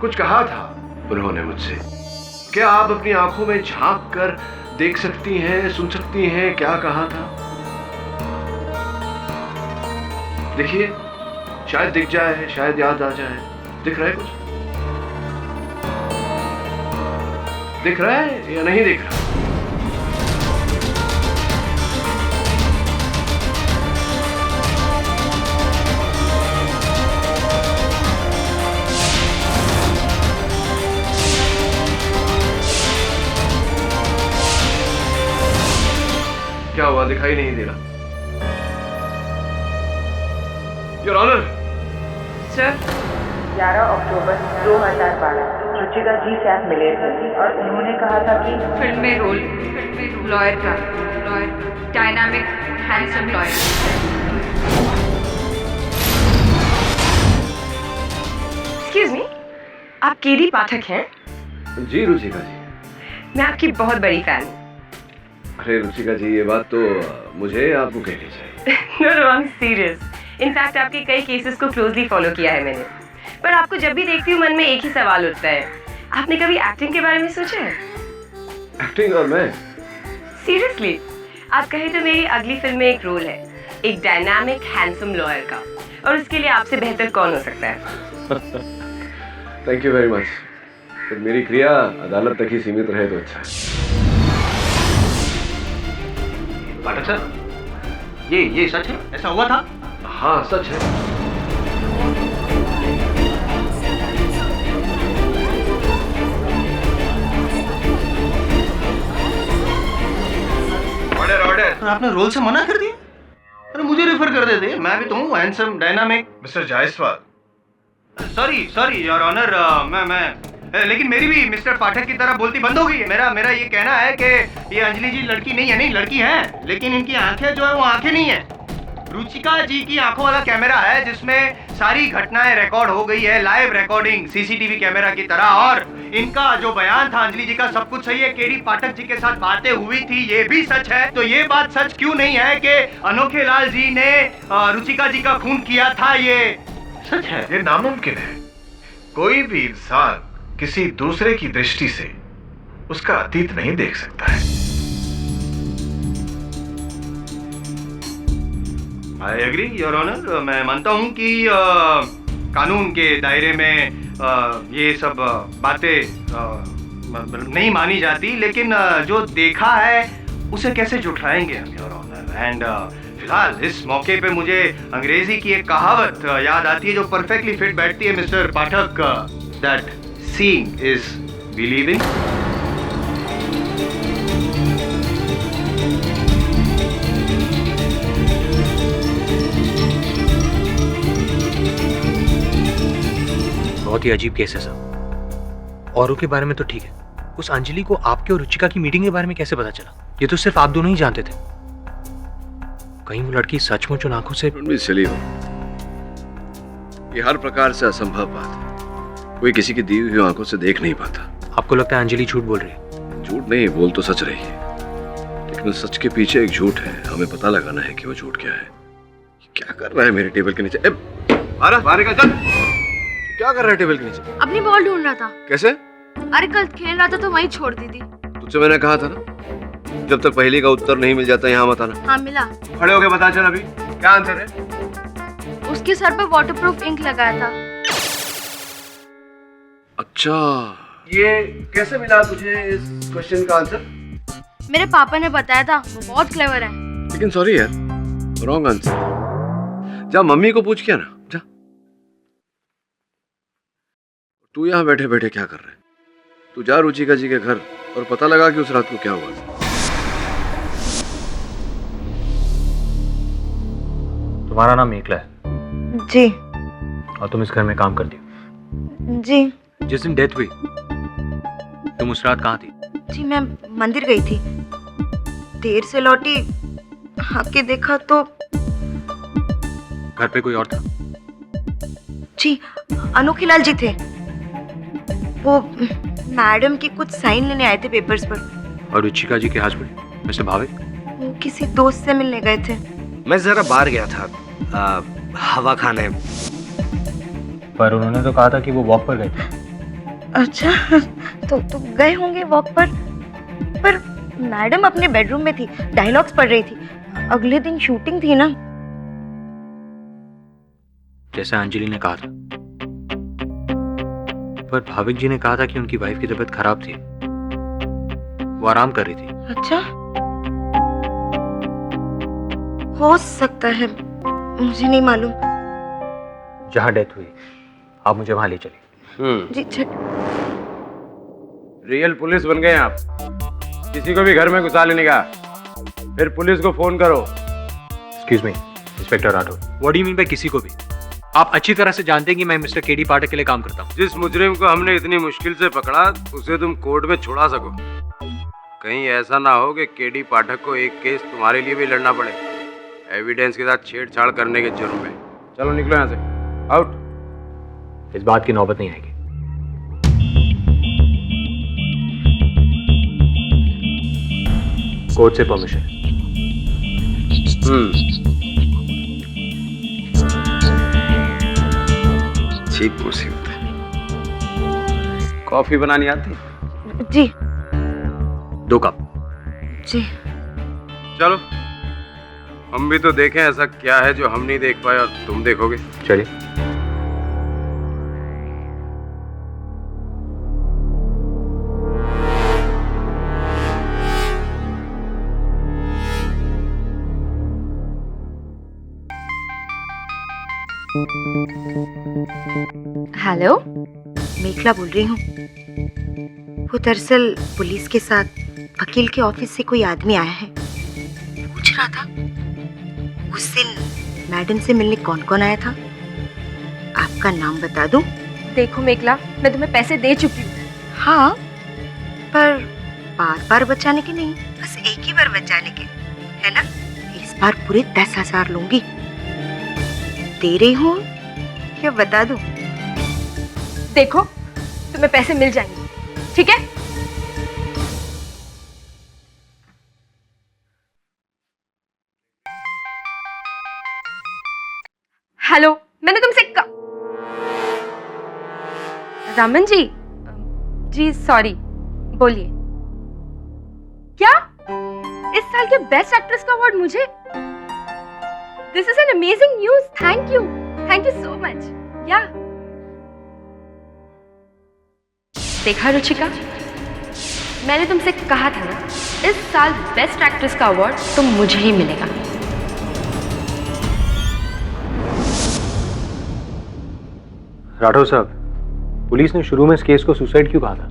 कुछ कहा था उन्होंने मुझसे। क्या आप अपनी आंखों में झांक कर देख सकती हैं, सुन सकती हैं क्या कहा था? देखिए, शायद दिख जाए, शायद याद आ जाए। दिख रहा है कुछ? दिख रहा है या नहीं दिख रहा? क्या हुआ, दिखाई नहीं दे रहा? Your honour. सर, 11 अक्टूबर 2012 रुचिका जी से आप मिले थे और उन्होंने कहा था कि फिल्म में रोल लॉयर का, dynamic handsome lawyer. Excuse me, आप केडी पाठक हैं? जी रुचिका जी। मैं आपकी बहुत बड़ी फैन हूँ। अरे रुचिका जी, ये बात तो मुझे आपको कहनी चाहिए। No, I am serious. In fact आपके कई केसेस को क्लोजली फॉलो किया है मैंने। पर आपको जब भी देखती हूँ मन में एक ही सवाल उठता है, आपने कभी एक्टिंग के बारे में सोचा है? एक्टिंग और मैं? सीरियसली, आप कहें तो मेरी अगली फिल्म में एक रोल है, एक डायनामिक हैंडसम लॉयर का, और उसके लिए आपसे बेहतर कौन हो सकता है? Thank you very much. तो मेरी क्रिया अदालत तक ही सीमित रहे तो अच्छा है। पाठक सर, ये सच है? ऐसा हुआ था? हाँ, सच है। ऑर्डर। आपने रोल से मना कर दिया? अरे मुझे रेफर कर देते, मैं भी तो हूँ handsome dynamic. Mister Jaiswal. Sorry your honour, लेकिन मेरी भी मिस्टर पाठक की तरह बोलती बंद हो गई है। मेरा ये कहना है कि ये अंजलि जी लड़की नहीं है, नहीं लड़की है, लेकिन इनकी आंखें जो है वो आंखें नहीं है। रुचिका जी की आंखों वाला कैमरा है जिसमें सारी घटनाएं रिकॉर्ड हो गई है, लाइव रिकॉर्डिंग सीसीटीवी कैमरा की तरह। और इनका जो बयान था अंजलि जी का, सब कुछ सही है। केडी पाठक जी के साथ बातें हुई थी, ये भी सच है। तो ये बात सच क्यों नहीं है कि अनोखे लाल जी ने रुचिका जी का खून किया था? ये सच है। ये नामुमकिन है। कोई भी इंसान किसी दूसरे की दृष्टि से उसका अतीत नहीं देख सकता है। I agree your honour. मैं मानता हूं कि कानून के दायरे में ये सब बातें नहीं मानी जाती, लेकिन जो देखा है उसे कैसे झुठलाएंगे हम योर ऑनर। एंड फिलहाल इस मौके पे मुझे अंग्रेजी की एक कहावत याद आती है जो परफेक्टली फिट बैठती है mister Pathak, that seeing is believing. बहुत ही अजीब केस है सर। औरों के बारे में तो ठीक है, उस अंजलि को आपके और रुचिका की मीटिंग के बारे में कैसे पता चला? ये तो सिर्फ आप दोनों ही जानते थे। कहीं वो लड़की सचमुच उन आंखों से चली हो? ये हर प्रकार से असंभव बात है। कोई किसी की दी हुई आंखों से देख नहीं पाता। आपको लगता है अंजलि झूठ बोल रही है? झूठ नहीं, बोल तो सच रही है, लेकिन उस सच के पीछे एक झूठ है। हमें पता लगाना है कि वो झूठ क्या है। क्या कर रहा है मेरे टेबल के नीचे? बाहर निकल, चल। क्या कर रहा है टेबल के नीचे? अपनी बॉल ढूंढ रहा था। कैसे? अरे कल खेल रहा था तो वहीं छोड़ दी थी। तुझसे मैंने कहा था ना, जब तक पहेली का उत्तर नहीं मिल जाता यहाँ मत आना। हाँ मिला। खड़े होके बता चल अभी क्या आंसर है? उसके सर पर वाटरप्रूफ इंक लगाया था। अच्छा, ये कैसे मिला तुझे इस क्वेश्चन का आंसर? मेरे पापा ने बताया था, वो बहुत क्लेवर है। लेकिन सॉरी यार, रॉन्ग आंसर। जा मम्मी को पूछ के ना, जा। तू यहाँ बैठे बैठे क्या कर रहा है? तू जा रुचिका जी के घर और पता लगा कि उस रात को क्या हुआ था। तुम्हारा नाम मेखला है? जी। और तुम इस घर में काम करती हो? जी। जिस दिन डेथ हुई तुम उस रात कहाँ थी? जी मैं मंदिर गई थी, देर से लौटी, आके देखा तो घर पे कोई और था? जी अनोखीलाल जी थे, वो मैडम की कुछ साइन लेने आए थे पेपर्स पर। और रुचिका जी के हस्बैंड मिस्टर भाविक? वो किसी दोस्त से मिलने गए थे। मैं जरा बाहर गया था हवा खाने। पर उन्होंने तो कहा था कि वो वॉक पर गए थे। अच्छा तो गए होंगे वॉक पर मैडम अपने बेडरूम में थी, डायलॉग्स पढ़ रही थी। अगले दिन शूटिंग थी ना। जैसा अंजलि ने कहा था। पर भाविक जी ने कहा था कि उनकी वाइफ की तबीयत खराब थी, वो आराम कर रही थी। अच्छा, हो सकता है, मुझे नहीं मालूम। जहाँ डेथ हुई आप मुझे वहां ले चलिए। जी रियल पुलिस बन गए आप। किसी को भी घर में घुसा लेने का, फिर पुलिस को फोन करो। Excuse me inspector Rathore, what do you mean by किसी को भी? आप अच्छी तरह से जानते हैं कि मैं मिस्टर केडी पाठक के लिए काम करता हूँ। जिस मुजरिम को हमने इतनी मुश्किल से पकड़ा उसे तुम कोर्ट में छुड़ा सको। कहीं ऐसा ना हो कि केडी पाठक को एक केस तुम्हारे लिए भी लड़ना पड़े, एविडेंस के साथ छेड़छाड़ करने के जुर्म में। चलो निकलो यहाँ से, आउट। इस बात की नौबत नहीं आएगी। कोर्ट से परमिशन। ठीक मुसीबत है। कॉफी बनानी आती? जी 2 कप। जी चलो हम भी तो देखें ऐसा क्या है जो हम नहीं देख पाए और तुम देखोगे। चलिए। हेलो, मेखला बोल रही हूँ। वो दरअसल पुलिस के साथ वकील के ऑफिस से कोई आदमी आया है, पूछ रहा था उस दिन मैडम से मिलने कौन कौन आया था। आपका नाम बता दूं? देखो मेखला, मैं तुम्हें पैसे दे चुकी हूँ। हाँ, पर बार बार बचाने के नहीं, बस एक ही बार बचाने के, है ना? इस बार पूरे 10,000 लूंगी। दे रही हूँ क्या बता दूं? देखो तुम्हें पैसे मिल जाएंगे, ठीक है? हेलो, मैंने तुमसे रमन जी सॉरी, बोलिए। क्या इस साल के बेस्ट एक्ट्रेस का अवार्ड मुझे? This is an amazing news. Thank you so much. या देखा रुचिका, मैंने तुमसे कहा था ना, इस साल बेस्ट एक्ट्रेस का अवार्ड तो मुझे ही मिलेगा। राठौर साहब, पुलिस ने शुरू में इस केस को सुसाइड क्यों कहा था?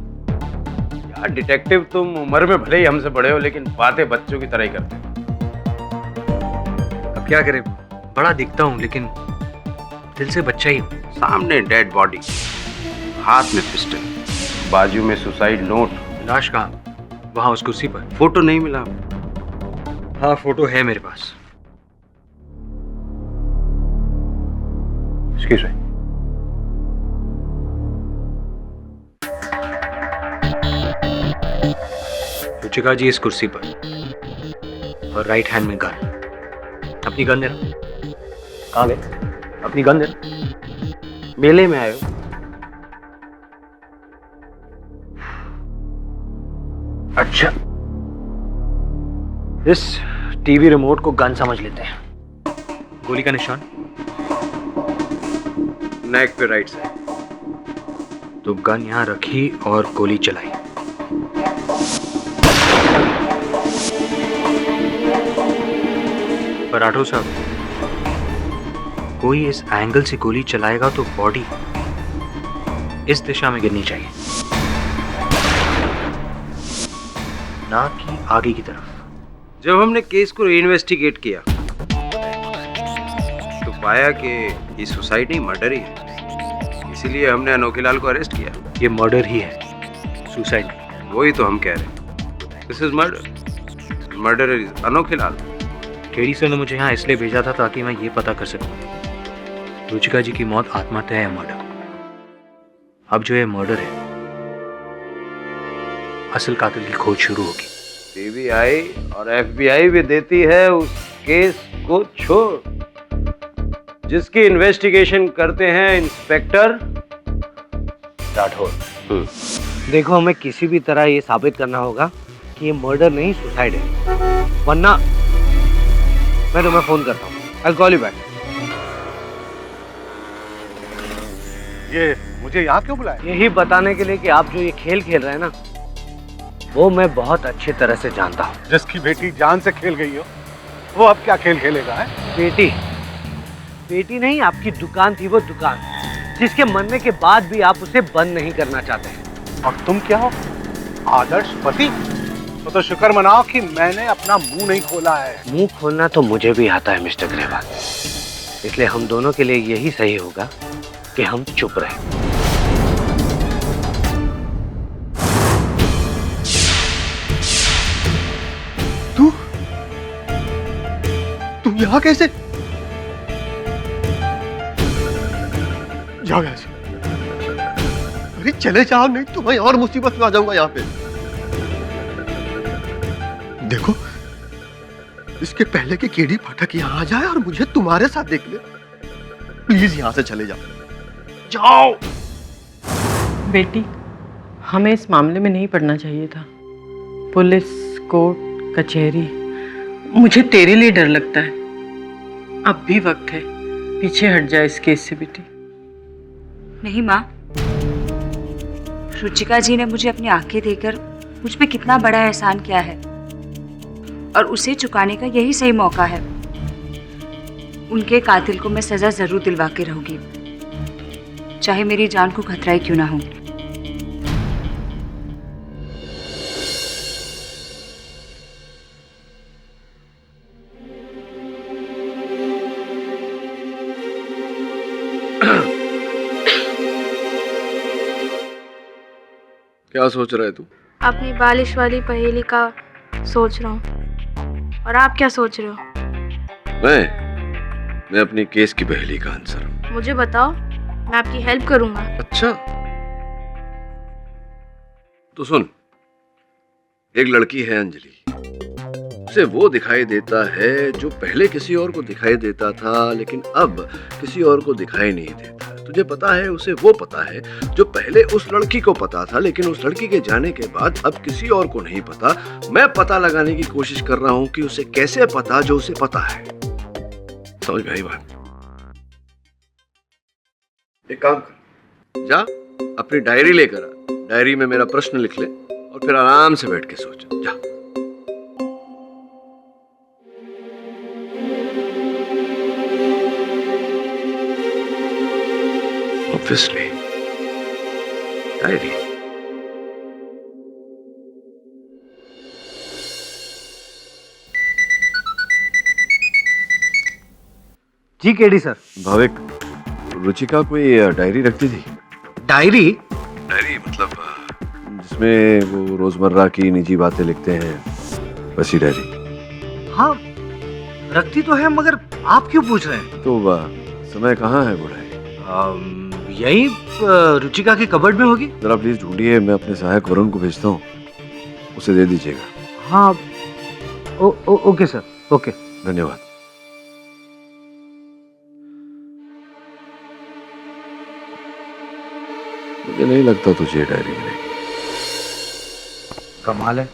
यार डिटेक्टिव, तुम उम्र में भले ही हमसे बड़े हो लेकिन बातें बच्चों की तरह ही करते हो। अब क्या करें, बड़ा दिखता हूँ लेकिन दिल से बच्चा ही हूँ। सामने डेड बॉडी, हाथ में पिस्टल, बाजू में सुसाइड नोट। लाश कहाँ? वहाँ उस कुर्सी पर। फोटो नहीं मिला? हाँ फोटो है मेरे पास। Excuse me. रुचिका जी इस कुर्सी पर और राइट हैंड में गन। अपनी गन देना। कहाँ गए? अपनी गन देना। मेले में आए हो? अच्छा, इस टीवी रिमोट को गन समझ लेते हैं। गोली का निशान? नेक पे राइट साइड। तो गन यहां रखी और गोली चलाई। पर राठौर साहब, कोई इस एंगल से गोली चलाएगा तो बॉडी इस दिशा में गिरनी चाहिए, ना कि आगे की तरफ। जब हमने केस को इन्वेस्टिगेट किया तो पाया कि ये सुसाइड नहीं मर्डर ही है, इसीलिए हमने अनोखीलाल को अरेस्ट किया। ये मर्डर ही है, सुसाइड नहीं। वही तो हम कह रहे हैं, this is murder. Murder is अनोखे लाल। केडी सर ने मुझे यहाँ इसलिए भेजा था ताकि मैं ये पता कर सकूं रुचिका जी की मौत आत्महत्या है या मर्डर। अब जो ये मर्डर है, असल कातिल की खोज शुरू होगी। सीबीआई और एफबीआई भी देती है उस केस को छोड़ जिसकी इन्वेस्टिगेशन करते हैं इंस्पेक्टर राठौर। देखो, हमें किसी भी तरह ये साबित करना होगा कि ये मर्डर नहीं सुसाइड है, वरना मैं तुम्हें फोन करता हूँ। I'll call you back. ये मुझे यहाँ क्यों बुलाया? यही बताने के लिए कि आप जो ये खेल खेल रहे हैं ना, वो मैं बहुत अच्छी तरह से जानता हूँ। जिसकी बेटी जान से खेल गई हो, वो अब क्या खेल खेलेगा है? बेटी नहीं, आपकी दुकान थी वो दुकान, जिसके मरने के बाद भी आप उसे बंद नहीं करना चाहते हैं। और तुम क्या हो? आदर्श पति? तो शुक्र मनाओ कि मैंने अपना मुंह नहीं खोला है। मुंह खोलना तो मुझे भी आता है मिस्टर ग्रेवाल, इसलिए हम दोनों के लिए यही सही होगा कि हम चुप रहें। तू यहाँ कैसे? जाओ यहाँ से। अरे चले जाओ, नहीं तो मैं और मुसीबत में आ जाऊंगा यहाँ पे। देखो, इसके पहले कि केडी पाठक यहाँ आ जाए और मुझे तुम्हारे साथ देख ले, प्लीज यहाँ से चले जाओ। जाओ। बेटी, हमें इस मामले में नहीं पड़ना चाहिए था। पुलिस, कोर्ट, कचहरी, मुझे तेरे लिए डर लगता है। अब भी वक्त है, पीछे हट जाए इस केस से बेटी। नहीं माँ, रुचिका जी ने मुझे अपनी आंखें देकर मुझ पे कितना बड़ा एहसान किया है और उसे चुकाने का यही सही मौका है। उनके कातिल को मैं सजा जरूर दिलवा के रहूंगी, चाहे मेरी जान को खतरा ही क्यों ना हो। क्या सोच रहा है तू? अपनी बालिश वाली पहेली का सोच रहा हूँ। और आप क्या सोच रहे हो? मैं अपनी केस की पहेली का आंसर। मुझे बताओ, मैं आपकी हेल्प करूंगा। अच्छा, तो सुन, एक लड़की है अंजलि, उसे वो दिखाई देता है जो पहले किसी और को दिखाई देता था, लेकिन अब किसी और को दिखाई नहीं देता। तुझे पता है उसे वो पता है जो पहले उस लड़की को पता था, लेकिन उस लड़की के जाने के बाद अब किसी और को नहीं पता। मैं पता लगाने की कोशिश कर रहा हूं कि उसे कैसे पता जो उसे पता है। समझ में आई बात? एक काम कर, जा अपनी डायरी लेकर आ, डायरी में मेरा प्रश्न लिख ले और फिर आराम से बैठ के सोच। जा। Obviously, diary. जी केडी सर। भाविक, रुचिका कोई डायरी रखती थी? डायरी? डायरी मतलब जिसमें वो रोजमर्रा की निजी बातें लिखते हैं, वैसी डायरी। हाँ, रखती तो है, मगर आप क्यों पूछ रहे हैं? तो समय कहाँ है वो डायरी? यही रुचिका की कबर्ड में होगी। जरा प्लीज ढूंढिए, मैं अपने सहायक वरुण को भेजता हूँ, उसे दे दीजिएगा। हाँ, ओके सर, ओके। धन्यवाद। मुझे नहीं लगता तुझे डायरी मिलेगी। कमाल है,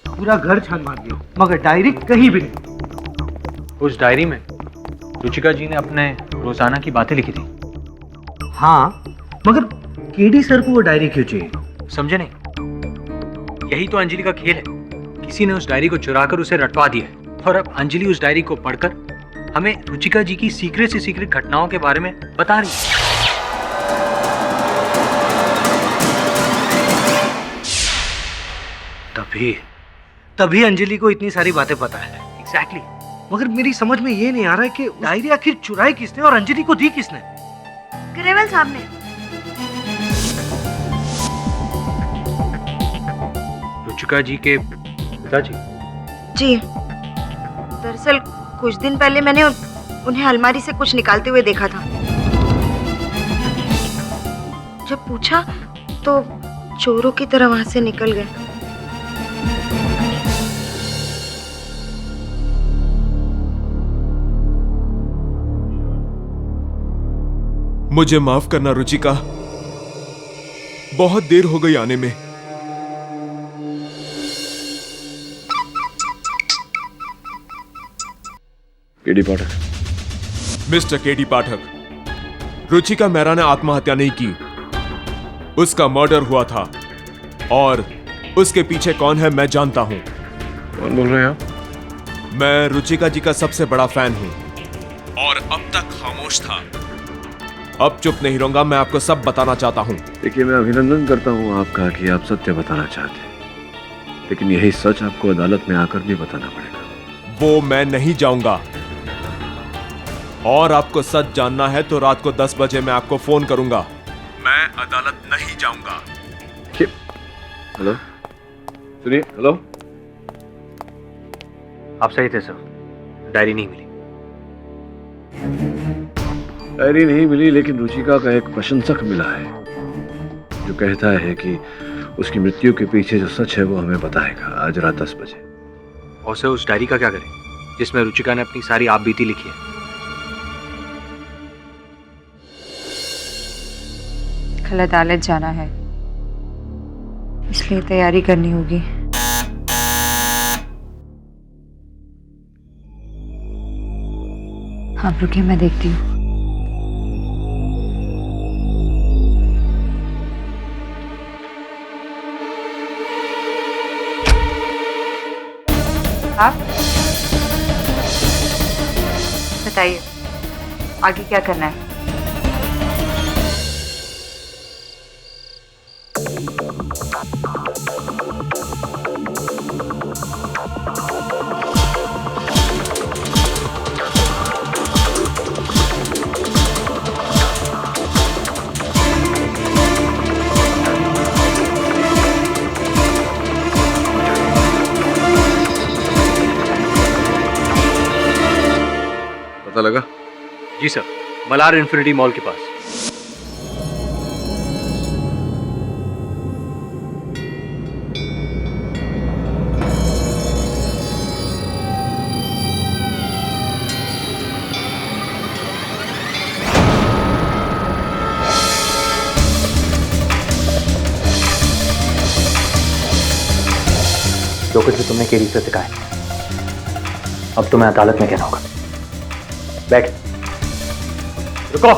पूरा घर छान मार दिया, मगर डायरी कहीं भी नहीं। उस डायरी में रुचिका जी ने अपने रोजाना की बातें लिखी थी। हाँ, मगर केडी सर को वो डायरी क्यों चाहिए? समझे नहीं? यही तो अंजलि का खेल है। किसी ने उस डायरी को चुराकर उसे रटवा दिया है और अब अंजलि उस डायरी को पढ़कर हमें रुचिका जी की सीक्रेट से सीक्रेट घटनाओं के बारे में बता रही है। तभी अंजलि को इतनी सारी बातें पता है। एग्जैक्टली। मगर मेरी समझ में ये नहीं आ रहा है कि डायरी आखिर चुराई किसने और अंजलि को दी किसने? ग्रेवाल साहब ने। रुचिका जी के पिताजी? जी, दरअसल कुछ दिन पहले मैंने उन्हें अलमारी से कुछ निकालते हुए देखा था। जब पूछा तो चोरों की तरह वहां से निकल गए। मुझे माफ करना रुचिका, बहुत देर हो गई आने में। केडी पाठक। मिस्टर केडी पाठक, रुचिका मेहरा ने आत्महत्या नहीं की, उसका मर्डर हुआ था और उसके पीछे कौन है मैं जानता हूं। कौन बोल रहे हैं आप? मैं रुचिका जी का सबसे बड़ा फैन हूं और अब तक खामोश था। अब चुप नहीं रहूंगा, मैं आपको सब बताना चाहता हूं। देखिए, मैं अभिनंदन करता हूं आपका कि आप सत्य बताना चाहते हैं, लेकिन यही सच आपको अदालत में आकर भी बताना पड़ेगा। वो मैं नहीं जाऊंगा, और आपको सच जानना है तो रात को 10 बजे मैं आपको फोन करूंगा। मैं अदालत नहीं जाऊंगा। हेलो, सुनिए। हेलो, आप सही थे सर, डायरी नहीं मिली। डायरी नहीं मिली, लेकिन रुचिका का एक प्रशंसक मिला है जो कहता है कि उसकी मृत्यु के पीछे जो सच है वो हमें बताएगा आज रात 10 बजे। और सर उस डायरी का क्या करें जिसमें रुचिका ने अपनी सारी आप बीती लिखी है? कल अदालत जाना है, इसलिए तैयारी करनी होगी। आप रुकिए, मैं देखती हूँ। आप बताइए आगे क्या करना है? पता लगा? जी सर, मलार इन्फिनिटी मॉल के पास। जो कुछ भी तुमने केडी से सिखाया, अब तुम्हें अदालत में कहना होगा। बैठ। रुको।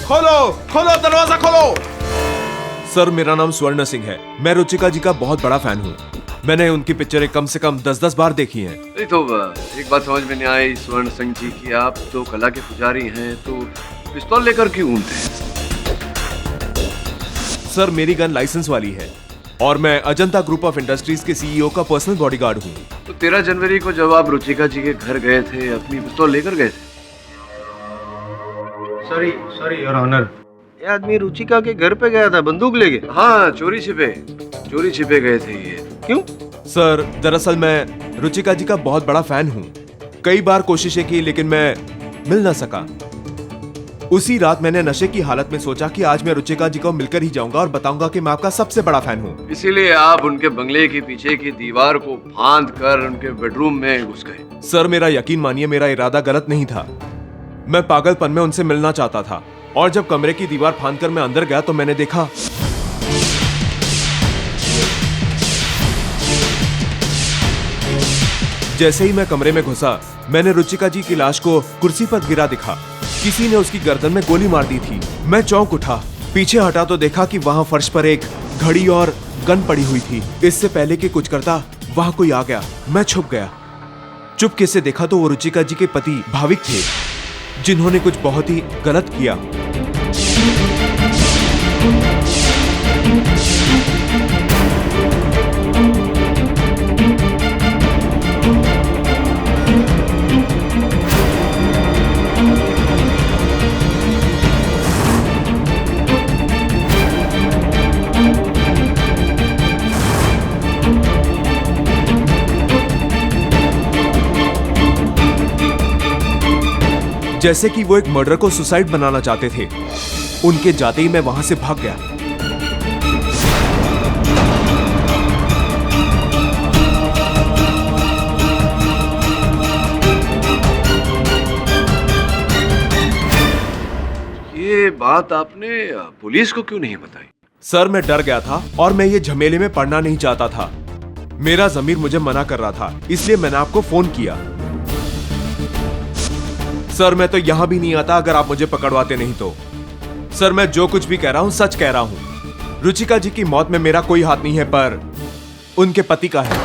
खोलो, खोलो, दरवाजा खोलो। सर, मेरा नाम स्वर्ण सिंह है। मैं रुचिका जी का बहुत बड़ा फैन हूँ। मैंने उनकी पिक्चरें कम से कम 10-10 बार देखी हैं। नहीं तो एक बात समझ में नहीं आई स्वर्ण सिंह जी की, आप तो कला के पुजारी हैं, तो पिस्तौल लेकर क्यों घूमते हैं? सर, मेरी गन लाइसेंस वाली है और मैं अजंता ग्रुप ऑफ इंडस्ट्रीज के सीईओ का पर्सनल बॉडीगार्ड हूँ। तो 13 जनवरी को जब आप रुचिका जी के घर गए थे, अपनी पिस्तौल लेकर गए थे? सॉरी योर ऑनर, ये आदमी रुचिका के घर पे गया था, बंदूक ले गया। हाँ, चोरी छिपे गए थे ये। क्यों? सर, दरअसल मैं रुचिका जी का बहुत बड़ा फैन हूँ। कई बार कोशिशें की लेकिन मैं मिल ना सका। उसी रात मैंने नशे की हालत में सोचा कि आज मैं रुचिका जी को मिलकर ही जाऊंगा और बताऊंगा कि मैं आपका सबसे बड़ा फैन हूँ। इसीलिए आप उनके बंगले के पीछे की दीवार को फांद कर उनके बेडरूम में घुस गए। सर, मेरा यकीन मानिए, मेरा इरादा गलत नहीं था। मैं पागलपन में उनसे मिलना चाहता था और जब कमरे की दीवार फांद कर मैं अंदर गया तो मैंने देखा जैसे ही मैं कमरे में घुसा, मैंने रुचिका जी की लाश को कुर्सी पर गिरा दिखा। किसी ने उसकी गर्दन में गोली मार दी थी। मैं चौंक उठा, पीछे हटा तो देखा कि वहां फर्श पर एक घड़ी और गन पड़ी हुई थी। इससे पहले कि कुछ करता, वहां कोई आ गया। मैं छुप गया। चुपके से देखा तो वो रुचिका जी के पति भाविक थे, जिन्होंने कुछ बहुत ही गलत किया। जैसे कि वो एक मर्डर को सुसाइड बनाना चाहते थे। उनके जाते ही मैं वहां से भाग गया। ये बात आपने पुलिस को क्यों नहीं बताई? सर मैं डर गया था और मैं ये झमेले में पड़ना नहीं चाहता था। मेरा ज़मीर मुझे मना कर रहा था, इसलिए मैंने आपको फोन किया। सर मैं तो यहां भी नहीं आता अगर आप मुझे पकड़वाते नहीं तो। सर मैं जो कुछ भी कह रहा हूं सच कह रहा हूं। रुचिका जी की मौत में मेरा कोई हाथ नहीं है, पर उनके पति का है।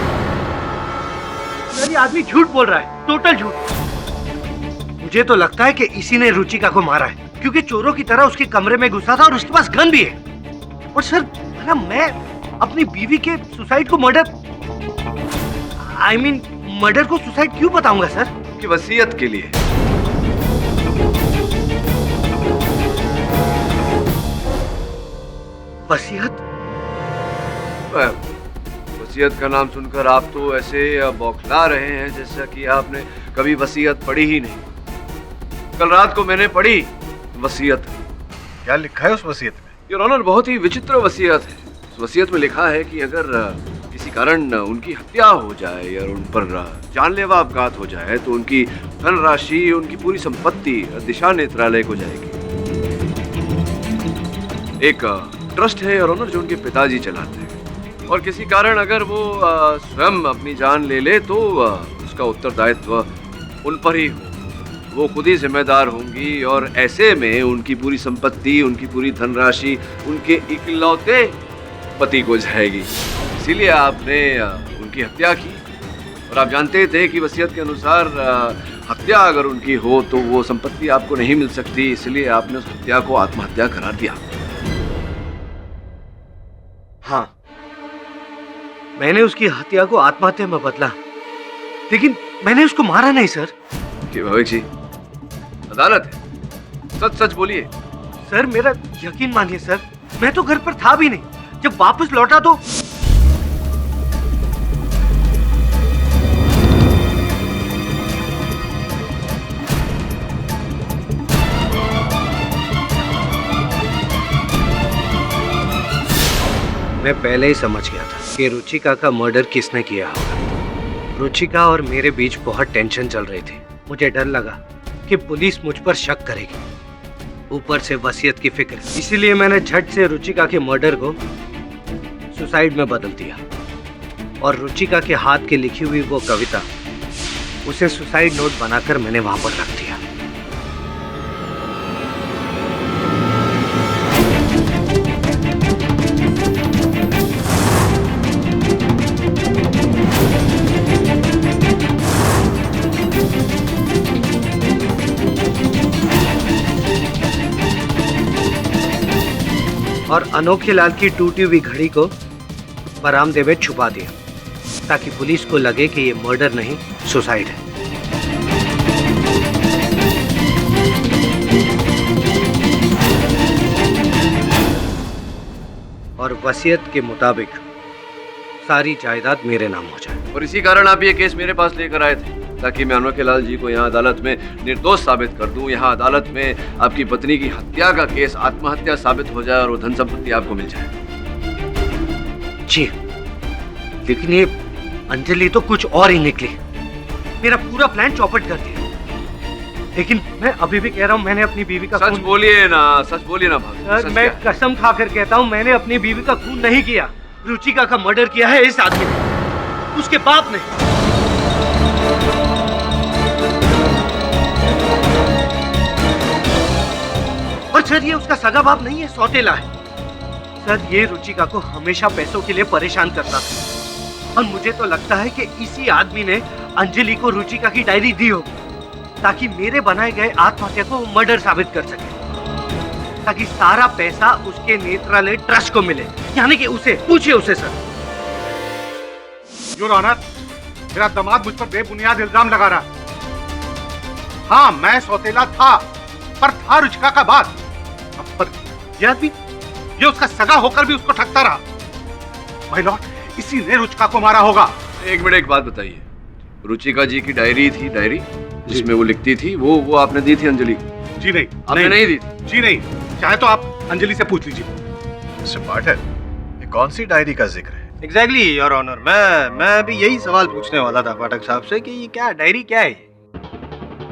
सर ये आदमी झूठ बोल रहा है, टोटल झूठ। मुझे तो लगता है कि इसी ने रुचिका को मारा है, क्योंकि चोरों की तरह उसके कमरे में घुसा था और उसके पास गन भी है। और सर मैं अपनी बीवी के सुसाइड को मर्डर मर्डर को सुसाइड क्यों बताऊंगा सर? की वसीयत के लिए। वसीयत? वसीयत का नाम सुनकर आप तो ऐसे बौखला रहे हैं जैसा कि आपने कभी वसीयत पढ़ी ही नहीं। कल रात को मैंने पढ़ी वसीयत। क्या लिखा है उस वसीयत में? योर ऑनर, बहुत ही विचित्र वसीयत है। उस वसीयत में लिखा है कि अगर किसी कारण उनकी हत्या हो जाए या उन पर जानलेवा अपघात हो जाए तो उनकी धनराशि, उनकी पूरी संपत्ति दिशा नेत्रालय को जाएगी। एक ट्रस्ट है योर ऑनर जो उनके पिताजी चलाते हैं, और किसी कारण अगर वो स्वयं अपनी जान ले ले तो उसका उत्तरदायित्व उन पर ही हो। वो खुद ही जिम्मेदार होंगी और ऐसे में उनकी पूरी संपत्ति, उनकी पूरी धनराशि उनके इकलौते पति को जाएगी। इसीलिए आपने उनकी हत्या की, और आप जानते थे कि वसीयत के अनुसार हत्या अगर उनकी हो तो वो संपत्ति आपको नहीं मिल सकती, इसलिए आपने उस हत्या को आत्महत्या करार दिया। हाँ, मैंने उसकी हत्या को आत्महत्या में बदला, लेकिन मैंने उसको मारा नहीं सर। कि भाविक जी, अदालत है, सच सच बोलिए। सर मेरा यकीन मानिए सर, मैं तो घर पर था भी नहीं। जब वापस लौटा तो मैं पहले ही समझ गया था कि रुचिका का मर्डर किसने किया होगा। रुचिका और मेरे बीच बहुत टेंशन चल रही थी। मुझे डर लगा कि पुलिस मुझ पर शक करेगी, ऊपर से वसीयत की फिक्र। इसीलिए मैंने झट से रुचिका के मर्डर को सुसाइड में बदल दिया, और रुचिका के हाथ की लिखी हुई वो कविता, उसे सुसाइड नोट बनाकर मैंने वहां पर रख दिया। और अनोखे लाल की टूटी हुई घड़ी को बरामदे में छुपा दिया, ताकि पुलिस को लगे कि ये मर्डर नहीं सुसाइड है। और वसीयत के मुताबिक सारी जायदाद मेरे नाम हो जाए। और इसी कारण आप ये केस मेरे पास लेकर आए थे, ताकि मैं अनोखे लाल जी को यहाँ अदालत में निर्दोष साबित कर दूं। यहाँ अदालत में आपकी पत्नी की हत्या का केस आत्महत्या साबित हो जाए और वो धन संपत्ति आपको मिल जाए। जी, लेकिन ये अंजलि तो कुछ और ही निकली। मेरा पूरा प्लान चौपट कर दिया। लेकिन मैं अभी भी कह रहा हूँ, मैंने अपनी बीवी का सच बोलिए ना, सच बोलिए ना भाई। सर मैं कसम खाकर कहता हूँ, मैंने अपनी बीवी का खून नहीं किया। रुचिका का मर्डर किया है इस आदमी ने, उसके बाप ने। और सर ये उसका सगा बाप नहीं है, सौतेला है। सर ये रुचिका को हमेशा पैसों के लिए परेशान करता था, और मुझे तो लगता है कि इसी आदमी ने अंजलि को रुचिका की डायरी दी होगी, ताकि मेरे बनाए गए आत्महत्या को मर्डर साबित कर सके, ताकि सारा पैसा उसके नेत्रालय ट्रस्ट को मिले। यानी कि उसे पूछिए उसे। सर योर ऑनर, मेरा दामाद मुझ पर बेबुनियाद इल्जाम लगा रहा। हाँ, मैं सौतेला था, पर था रुचिका का बाप। पर यह आदमी, ये उसका सगा होकर भी उसको ठगता रहा। माय लॉर्ड, इसी ने रुचिका को मारा होगा। एक मिनट, एक बात बताइए, रुचिका जी की डायरी थी, डायरी जिसमें वो लिखती थी, वो आपने दी थी अंजलि? जी नहीं, आपने नहीं दी थी? जी नहीं, चाहे तो आप अंजलि से पूछ लीजिए। मिस्टर पाठक, ये कौन सी डायरी का जिक्र है? एग्जैक्टली योर ऑनर, मैं भी यही सवाल पूछने वाला था पाठक साहब से कि ये क्या डायरी क्या है?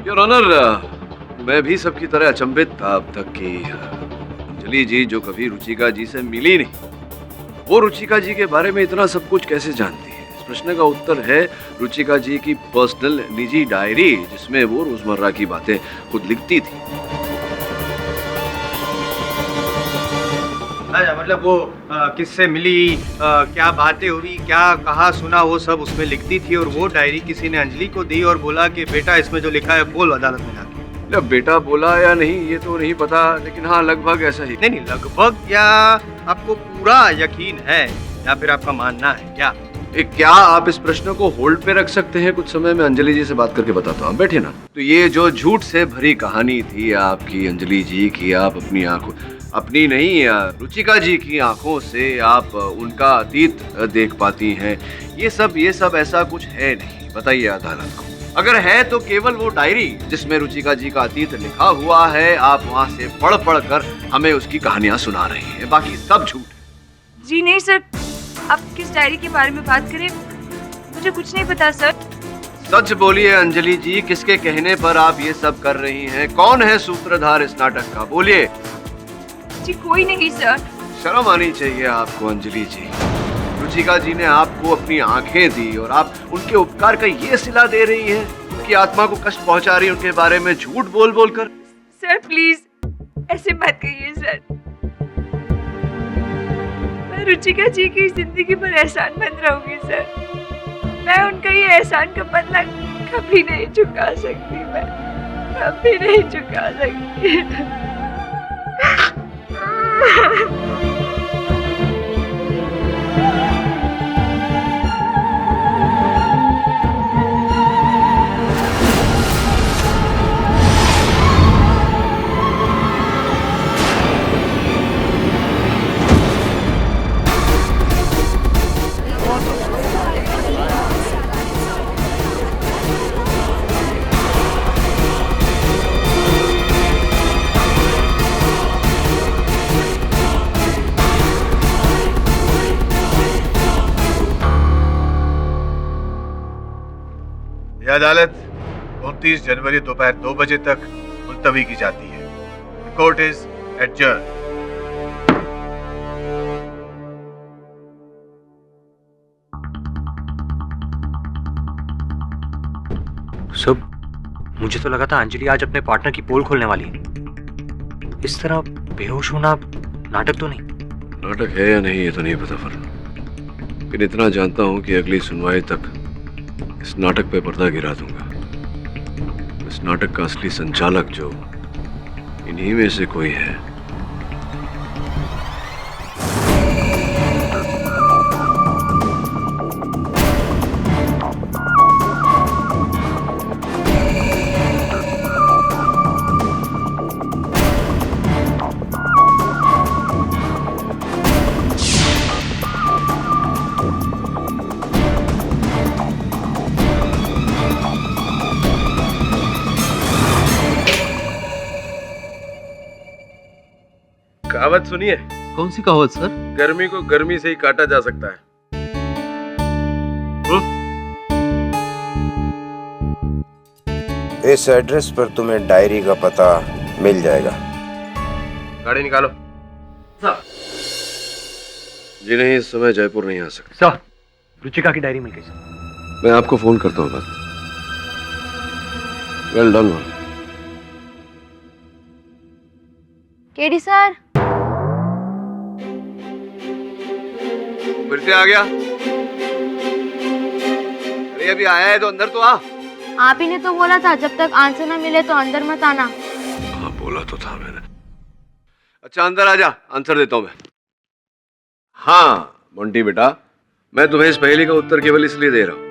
योर ऑनर, मैं भी सबकी तरह अचंभित था अब तक कि अंजलि जी जो कभी रुचिका जी से मिली नहीं, वो रुचिका जी के बारे में इतना सब कुछ कैसे जानती है? इस प्रश्न का उत्तर है रुचिका जी की पर्सनल निजी डायरी, जिसमें वो रोजमर्रा की बातें खुद लिखती थी। अच्छा, मतलब वो किससे मिली, क्या बातें हुई, क्या कहा सुना, वो सब उसमें लिखती थी और वो डायरी किसी ने अंजलि को दी और बोला कि बेटा इसमें जो लिखा है बोल अदालत में जाके। अब बेटा बोला या नहीं ये तो नहीं पता, लेकिन हाँ लगभग ऐसा ही। नहीं, लगभग या आपको पूरा यकीन है या फिर आपका मानना है क्या? क्या आप इस प्रश्न को होल्ड पे रख सकते हैं कुछ समय? मैं अंजलि जी से बात करके बताता हूँ, बैठिए ना। तो ये जो झूठ से भरी कहानी थी आपकी अंजलि जी की, आप अपनी आंखों, अपनी नहीं रुचिका जी की आंखों से आप उनका अतीत देख पाती हैं, ये सब ऐसा कुछ है नहीं। बताइए अदालत को, अगर है तो केवल वो डायरी जिसमें रुचिका जी का अतीत लिखा हुआ है, आप वहाँ से पढ़ कर हमें उसकी कहानियां सुना रही हैं, बाकी सब झूठ। जी नहीं सर, आप किस डायरी के बारे में बात करें, मुझे कुछ नहीं पता सर। सच बोलिए अंजलि जी, किसके कहने पर आप ये सब कर रही हैं? कौन है सूत्रधार इस नाटक का? बोलिए। जी कोई नहीं सर। शर्म आनी चाहिए आपको अंजलि जी। रुचिका जी ने आपको अपनी आंखें दी और आप उनके उपकार का ये सिला दे रही हैं, उनकी आत्मा को कष्ट पहुंचा रही हैं उनके बारे में झूठ बोल कर। सर प्लीज ऐसे मत कहिए सर, मैं रुचिका जी की जिंदगी पर एहसानमंद रहूंगी सर। मैं उनका ये एहसान का बदला कभी नहीं चुका सकती, मैं कभी नहीं चुका सकती। यह अदालत 29 जनवरी दोपहर 2 बजे तक मुलतवी की जाती है। Court is adjourn. सब मुझे तो लगा था अंजलि आज अपने पार्टनर की पोल खोलने वाली है। इस तरह बेहोश होना नाटक तो नहीं? नाटक है या नहीं ये तो नहीं पता फर, लेकिन इतना जानता हूं कि अगली सुनवाई तक इस नाटक पे पर्दा गिरा दूंगा। इस नाटक का असली संचालक जो इन्हीं में से कोई है। कहावत सुनिए। कौन सी कहावत सर? गर्मी को गर्मी से ही काटा जा सकता है। इस एड्रेस पर तुम्हें डायरी का पता मिल जाएगा। गाड़ी निकालो। सर जी नहीं, इस समय जयपुर नहीं आ सकते। सर रुचिका की डायरी मिल गई सर। मैं आपको फोन करता हूँ। Well done. केडी सर फिर से आ गया? अरे अभी आया है तो अंदर तो आ। आप ही ने तो बोला था जब तक आंसर ना मिले तो अंदर मत आना। हाँ बोला तो था मैंने। अच्छा अंदर आ जा, आंसर देता हूँ मैं। हाँ मोंटी बेटा, मैं तुम्हें इस पहेली का उत्तर केवल इसलिए दे रहा हूं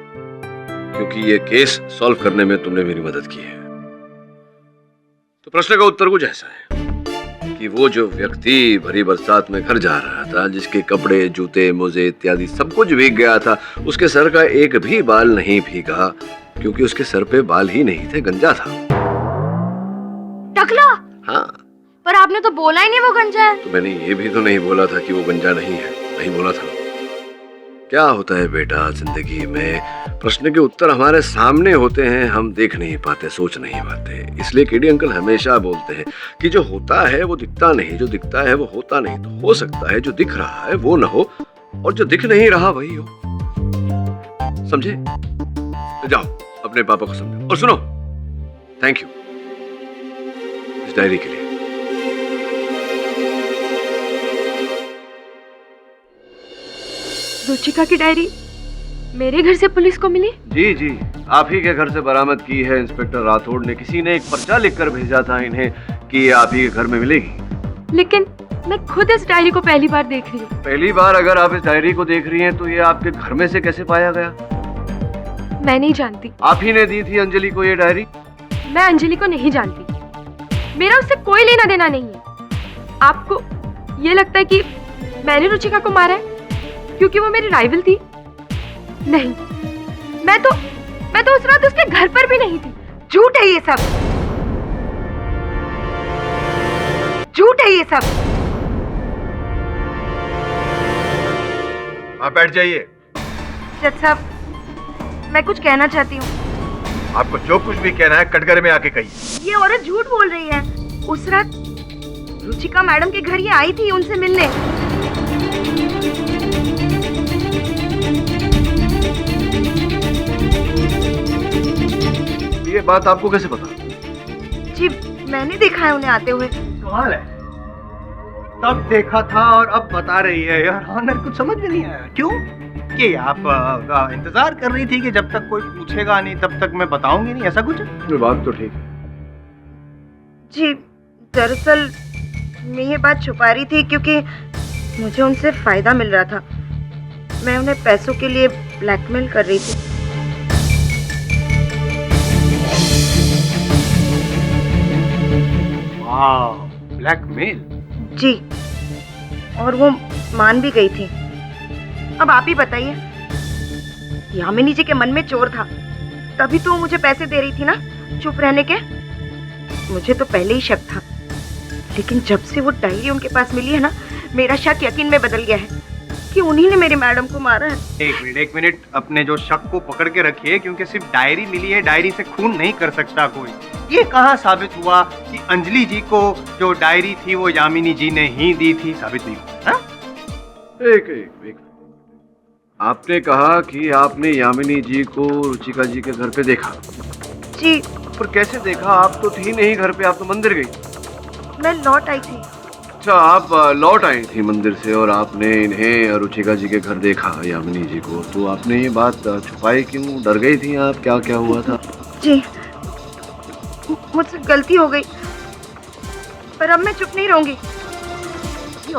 क्योंकि ये केस सॉल्व करने में तुमने मेरी मदद की है। तो प्रश्न का उत्तर कुछ ऐसा है कि वो जो व्यक्ति भरी बरसात में घर जा रहा था, जिसके कपड़े, जूते, मोजे इत्यादि सब कुछ भीग गया था, उसके सर का एक भी बाल नहीं भीगा, क्योंकि उसके सर पे बाल ही नहीं थे, गंजा था। टकला? हाँ। पर आपने तो बोला ही नहीं वो गंजा है। तो मैंने ये भी तो नहीं बोला था कि वो गंजा नहीं है, नहीं बोला था। क्या होता है बेटा जिंदगी में, प्रश्न के उत्तर हमारे सामने होते हैं, हम देख नहीं पाते, सोच नहीं पाते। इसलिए केडी अंकल हमेशा बोलते हैं कि जो होता है वो दिखता नहीं, जो दिखता है वो होता नहीं। तो हो सकता है जो दिख रहा है वो ना हो और जो दिख नहीं रहा वही हो। समझे? जाओ अपने पापा को समझो। और सुनो, थैंक यू इस डायरी के लिए। रुचिका की डायरी मेरे घर से पुलिस को मिली? जी जी, आप ही के घर से बरामद की है इंस्पेक्टर राठौड़ ने। किसी ने एक पर्चा लिखकर भेजा था इन्हें कि ये आप ही के घर में मिलेगी। लेकिन मैं खुद इस डायरी को पहली बार देख रही हूँ। पहली बार अगर आप इस डायरी को देख रही हैं तो ये आपके घर में से कैसे पाया गया? मैं नहीं जानती। आप ही ने दी थी अंजलि को ये डायरी? मैं अंजलि को नहीं जानती, मेरा उससे कोई लेना देना नहीं है। आपको ये लगता है कि मैंने रुचिका को मारा है क्योंकि वो मेरी राइवल थी? नहीं, मैं तो उस रात उसके घर पर भी नहीं थी। झूठ है ये सब, झूठ है ये सब। आप बैठ जाइए। जज साहब, मैं कुछ कहना चाहती हूँ। आपको जो कुछ भी कहना है कटघरे में आके कहिए। ये औरत झूठ बोल रही है। उस रात रुचिका मैडम के घर ये आई थी उनसे मिलने। ये बात आपको कैसे पता? जी मैंने देखा है उन्हें आते हुए। कमाल है, तब देखा था और अब बता रही है। यार ऑनर कुछ समझ में नहीं आया। क्यों? कि आप इंतजार कर रही थी कि जब तक कोई पूछेगा नहीं तब तक मैं बताऊंगी नहीं, ऐसा कुछ? ये बात तो ठीक है। जी दरअसल मैं ये बात छुपा रही थी क्योंकि मुझे उनसे फायदा मिल रहा था। मैं उन्हें पैसों के लिए ब्लैकमेल कर रही थी। ब्लैकमेल? जी, और वो मान भी गई थी। अब आप ही बताइए, यामिनी जी के मन में चोर था, तभी तो वो मुझे पैसे दे रही थी ना चुप रहने के। मुझे तो पहले ही शक था, लेकिन जब से वो डायरी उनके पास मिली है ना, मेरा शक यकीन में बदल गया है कि उन्हीं ने मेरी मैडम को मारा है। एक मिनट, अपने जो शक को पकड़ के रखिए, क्योंकि सिर्फ डायरी मिली है, डायरी से खून नहीं कर सकता कोई। ये कहाँ साबित हुआ कि अंजलि जी को जो डायरी थी वो यामिनी जी ने ही दी थी? साबित नहीं हुआ। हाँ? एक आपने कहा कि आपने यामिनी जी को रुचिका जी के घर पे देखा। जी। पर कैसे देखा? आप तो थी नहीं घर पे, आप तो मंदिर गई। मैं लौट आई थी। अच्छा, आप लौट आई थी मंदिर से और आपने इन्हें रुचिका जी के घर देखा, यामिनी जी को। तो आपने ये बात छुपाई क्यों? डर गई थी आप? क्या क्या हुआ था? जी मुझसे गलती हो गई, पर अब मैं चुप नहीं रहूंगी। ये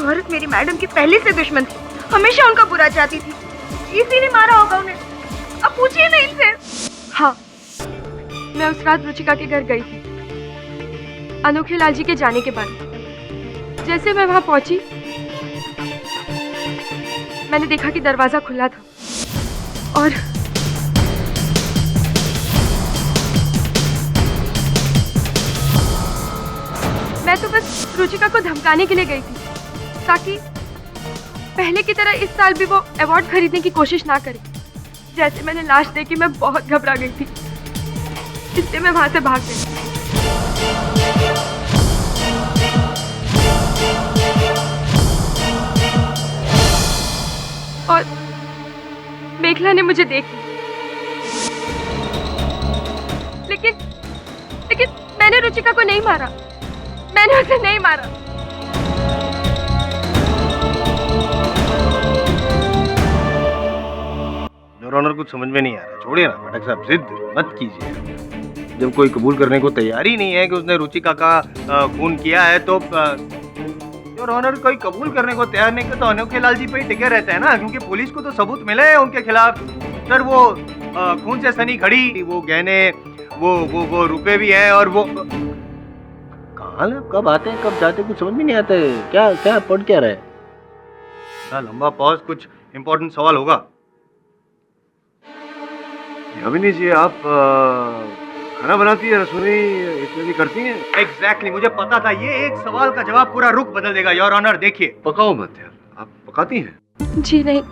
औरत मेरी मैडम की पहले से दुश्मन थी, हमेशा उनका बुरा चाहती थी। इसी ने मारा होगा उन्हें। अब पूछिए ना इनसे। हाँ, मैं उस रात रुचिका के घर गई थी अनोखे लाल जी के जाने के बाद। जैसे मैं वहां पहुंची, मैंने देखा कि दरवाजा खुला था और मैं तो बस रुचिका को धमकाने के लिए गई थी ताकि पहले की तरह इस साल भी वो अवार्ड खरीदने की कोशिश ना करे। जैसे मैंने लाश देखी, मैं बहुत घबरा गई थी, इसलिए मैं वहां से भाग गई। और मेघला ने मुझे देख ली, लेकिन मैंने रुचिका को नहीं मारा, मैंने उसे नहीं मारा। योर ऑनर कुछ समझ में नहीं आ रहा। छोड़िए ना पाठक साहब, जिद मत कीजिए। जब कोई कबूल करने को तैयार ही नहीं है कि उसने रुचिका का खून किया है, तो योर ऑनर कोई कबूल करने को तैयार नहीं, तो अनोखे लाल जी पे ही टिके रहते हैं ना, क्योंकि पुलिस को तो सबूत मिले हैं उनके खिलाफ। सर वो खून से सनी घड़ी, वो गहने, वो रुपए भी हैं, और वो कहाँ कब आते हैं कब जाते कुछ समझ में नहीं आता है। क्या पढ़ क्या रहा है? लंबा पॉज, कुछ इंपॉर्टेंट सवाल होगा। यामिनी जी, आप खाना बनाती है, रसोई इत्यादि करती हैं? एग्जैक्टली, मुझे पता था ये एक सवाल का जवाब पूरा रुख बदल देगा योर ऑनर। देखिए, पकाओ मत यार, आप पकाती हैं? जी नहीं,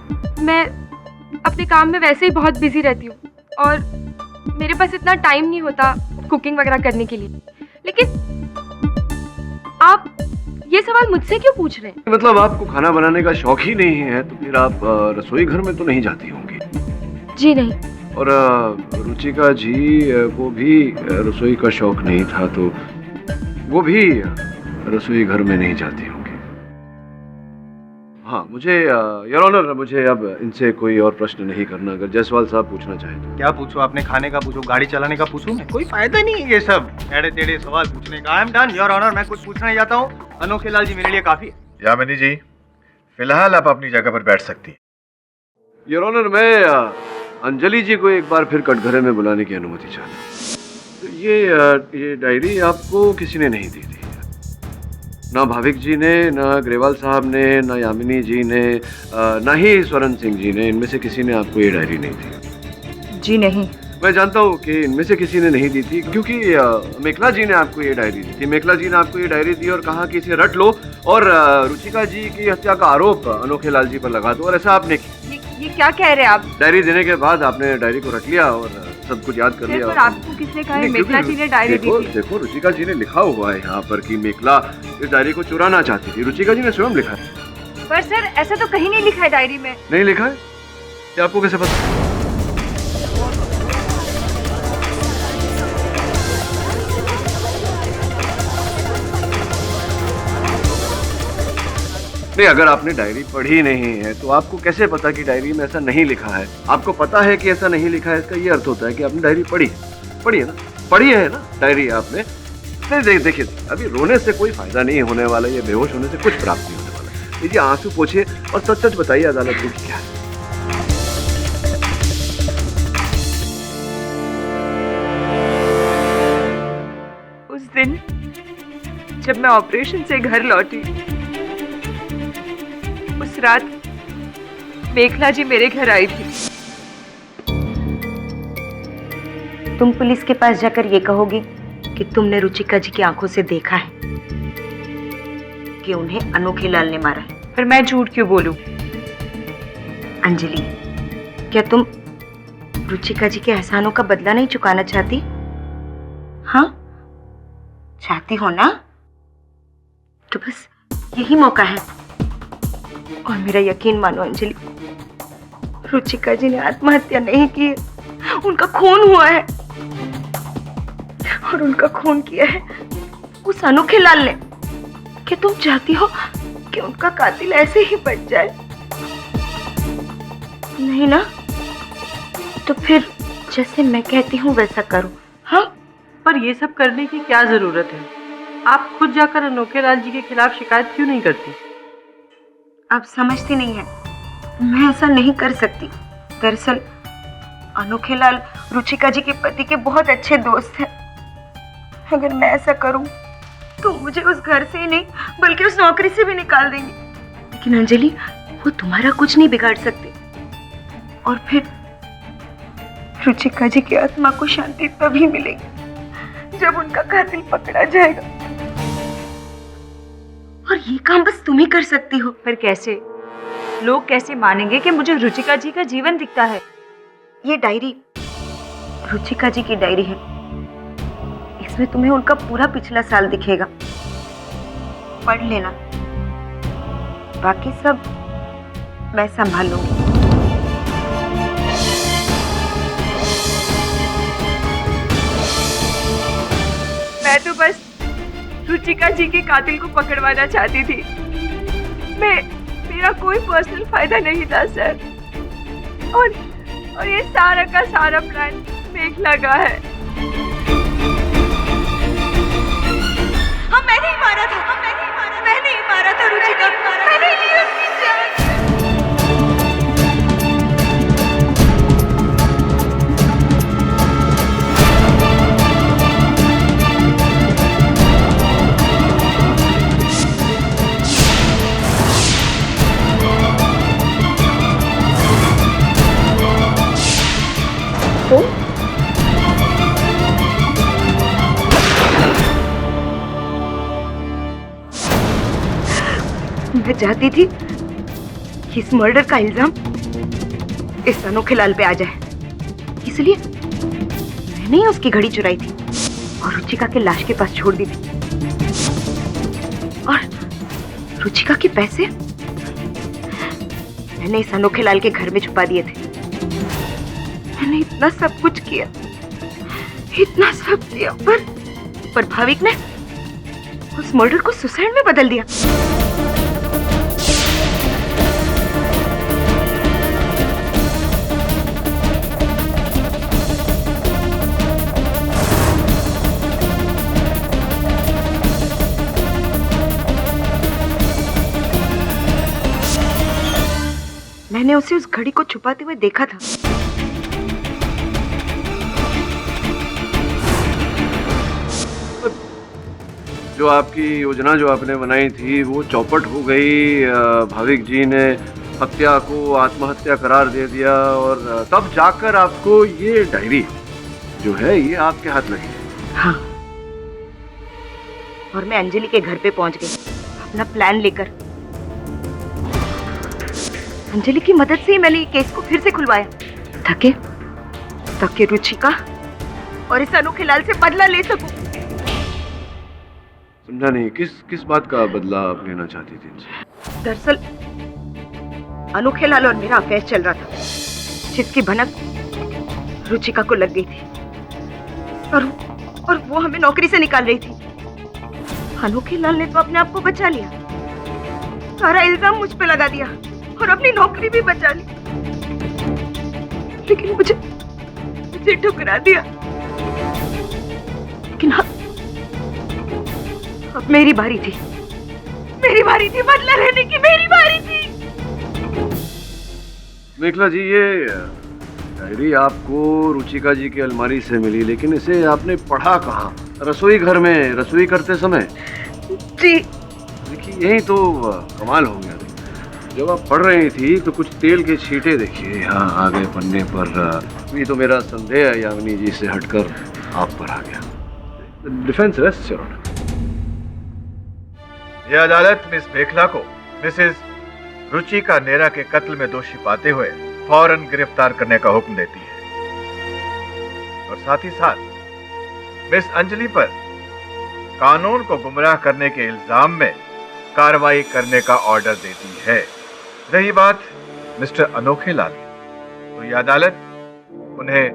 मैं अपने काम में वैसे ही बहुत बिजी रहती हूँ और मेरे पास इतना टाइम नहीं होता कुकिंग वगैरह करने के लिए। लेकिन आप ये सवाल मुझसे क्यों पूछ रहे हैं? मतलब आपको खाना बनाने का शौक ही नहीं है तो फिर आप रसोई घर में तो नहीं जाती होंगी? जी नहीं। और रुचिका जी को भी रसोई का शौक नहीं था तो वो भी रसोई घर में नहीं जाती होंगी। हाँ, मुझे योर ऑनर, मुझे अब इनसे कोई और प्रश्न नहीं करना। अगर जायसवाल साहब पूछना चाहें तो। क्या पूछो? आपने खाने का पूछो, गाड़ी चलाने का पूछो, मैं कोई फायदा नहीं है ये सब टेढ़े टेढ़े सवाल पूछने का। I am done your honour, मैं कुछ पूछना नहीं चाहता हूँ। अनोखे लाल जी मेरे लिए काफी है। यामिनी जी, फिलहाल आप अपनी जगह पर बैठ सकती हैं। योर ऑनर, मैं अंजलि जी को एक बार फिर कटघरे में बुलाने की अनुमति चाहता हूँ। ये डायरी आपको किसी ने नहीं दी थी? ना भाविक जी ने, ना ग्रेवाल साहब ने, ना यामिनी जी ने, ना ही स्वरण सिंह जी ने, इनमें से किसी ने आपको ये डायरी नहीं दी? जी नहीं। मैं जानता हूँ कि इनमें से किसी ने नहीं दी थी क्योंकि मेखला जी ने आपको ये डायरी दी थी। मेखला जी ने आपको ये डायरी दी और कहा कि इसे रट लो और रुचिका जी की हत्या का आरोप अनोखे लाल जी पर लगा दो, और ऐसा आपने किया। ये क्या कह रहे हैं आप? डायरी देने के बाद आपने डायरी को रट लिया और सब कुछ याद कर लिया। पर आपको किसने कहा? मेखला जी ने डायरी दी थी। देखो, रुचिका जी ने लिखा हुआ है यहाँ पर कि मेखला इस डायरी को चुराना चाहती थी। रुचिका जी ने स्वयं लिखा है। पर सर, ऐसा तो कहीं नहीं लिखा है डायरी में। नहीं लिखा है? क्या आपको कैसे पता? नहीं, अगर आपने डायरी पढ़ी नहीं है तो आपको कैसे पता कि डायरी में ऐसा नहीं लिखा है? आपको पता है कि ऐसा नहीं लिखा है, इसका ये अर्थ होता है कि आपने डायरी पढ़ी है ना? पढ़ी है ना डायरी आपने? देखिए, अभी रोने से कोई फायदा नहीं होने वाला, ये बेहोश होने से कुछ प्राप्त नहीं होने वाला। लीजिए, आंसू पोछिए और सच सच बताइए अदालत को क्या है। उस दिन जब मैं ऑपरेशन से घर लौटी, उस रात मेखला जी मेरे घर आई थी। तुम पुलिस के पास जाकर ये कहोगी कि तुमने रुचिका जी की आंखों से देखा है कि उन्हें अनोखे लाल ने मारा है। पर मैं झूठ क्यों बोलूं? अंजलि, क्या तुम रुचिका जी के एहसानों का बदला नहीं चुकाना चाहती? हाँ, चाहती हो ना? तो बस यही मौका है। और मेरा यकीन मानो अंजलि, रुचिका जी ने आत्महत्या नहीं की है, उनका खून हुआ है। और उनका खून किया है उस अनोखे लाल ने। क्या तुम चाहती हो कि उनका कातिल ऐसे ही बच जाए? नहीं ना? तो फिर जैसे मैं कहती हूँ वैसा करो। हाँ, पर ये सब करने की क्या जरूरत है? आप खुद जाकर अनोखे लाल जी के खिलाफ शिकायत क्यों नहीं करती? आप समझती नहीं है, मैं ऐसा नहीं कर सकती। दरअसल अनोखे लाल रुचिका जी के पति के बहुत अच्छे दोस्त हैं। अगर मैं ऐसा करूं तो मुझे उस घर से ही नहीं बल्कि उस नौकरी से भी निकाल देंगे। लेकिन अंजलि, वो तुम्हारा कुछ नहीं बिगाड़ सकते। और फिर रुचिका जी की आत्मा को शांति तभी मिलेगी जब उनका कातिल पकड़ा जाएगा। और ये काम बस तुम ही कर सकती हो। पर कैसे? लोग कैसे मानेंगे कि मुझे रुचिका जी का जीवन दिखता है? ये डायरी रुचिका जी की डायरी है। इसमें तुम्हें उनका पूरा पिछला साल दिखेगा। पढ़ लेना, बाकी सब मैं संभाल लूंगी। मैं तो बस रुचिका जी के कातिल को पकड़वाना चाहती थी। मेरा कोई पर्सनल फायदा नहीं था सर। और ये सारा का सारा प्लान मेखला का है। हाँ, मैंने ही मारा था। मैंने ही मारा था रुचिका। मैंने ली उसकी जान। तो चाहती थी कि इस मर्डर का इल्जाम इस अनोखे लाल पे आ जाए, इसलिए मैंने ही उसकी घड़ी चुराई थी और रुचिका के लाश के पास छोड़ दी थी। और रुचिका के पैसे मैंने इस अनोखे लाल के घर में छुपा दिए थे। मैंने इतना सब कुछ किया, इतना सब किया, पर भाविक ने उस मर्डर को सुसाइड में बदल दिया। मैंने उसे उस घड़ी को छुपाते हुए देखा था। जो आपकी योजना जो आपने बनाई थी वो चौपट हो गई। भाविक जी ने हत्या को आत्महत्या करार दे दिया और तब जाकर आपको ये डायरी जो है ये आपके हाथ लगी। हाँ, और मैं अंजलि के घर पे पहुंच गई अपना प्लान लेकर। अंजलि की मदद से ही मैंने ये केस को फिर से खुलवाया ताकि रुचिका और इस अनोखे लाल से बदला ले सकूं। समझा नहीं, किस बात का बदला आप लेना चाहती थी इनसे? दरअसल अनोखे लाल और मेरा अफेयर चल रहा था, जिसकी भनक रुचिका को लग गई थी और वो हमें नौकरी से निकाल रही थी। अनोखे लाल ने तो अपने आप को बचा लिया, सारा इल्जाम मुझ पे लगा दिया और अपनी नौकरी भी बचा ली, लेकिन मुझे ठुकरा दिया। लेकिन हाँ, अब मेरी बारी थी बदला लेने की, मेरी बारी थी। मेखला जी, ये डायरी आपको रुचिका जी की अलमारी से मिली, लेकिन इसे आपने पढ़ा कहाँ? रसोई घर में रसोई करते समय? जी। देखिए, यही तो कमाल हो गया। जब आप पढ़ रही थी तो कुछ तेल के छींटे देखिए यहाँ आ गए पन्ने पर। ये तो मेरा संदेह यामिनी जी से हटकर आप पर आ गया। Defence rest your honour. यह अदालत मिस मेखला को मिसेस रुचिका नेहरा के कत्ल में दोषी पाते हुए फौरन गिरफ्तार करने का हुक्म देती है और साथ ही साथ मिस अंजलि पर कानून को गुमराह करने के इल्जाम में कार्रवाई करने का ऑर्डर देती है। रही बात मिस्टर अनोखे लाल, तो यह अदालत उन्हें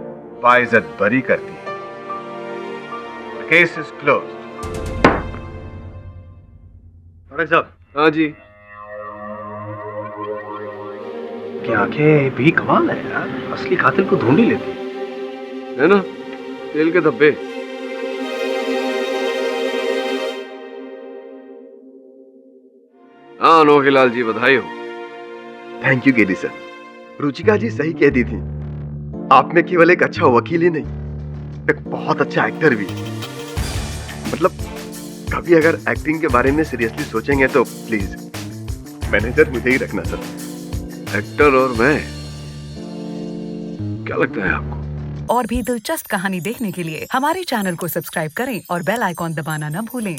बाइज्जत बरी करती है। Case is closed. साहब। हाँ जी। की आंखें भी कमाल है यार, असली कातिल को ढूंढ ही लेती है ना, तेल के धब्बे। हाँ अनोखे लाल जी, बधाई हो। Thank you KD sir. Ruchika ji सही कहती थी, आप में केवल एक अच्छा वकील ही नहीं, एक बहुत अच्छा एक्टर भी। मतलब कभी अगर एक्टिंग के बारे में सीरियसली सोचेंगे तो प्लीज मैनेजर मुझे ही रखना सर। एक्टर और मैं, क्या लगता है आपको? और भी दिलचस्प कहानी देखने के लिए हमारे चैनल को सब्सक्राइब करें और बेल आइकॉन दबाना न भूलें।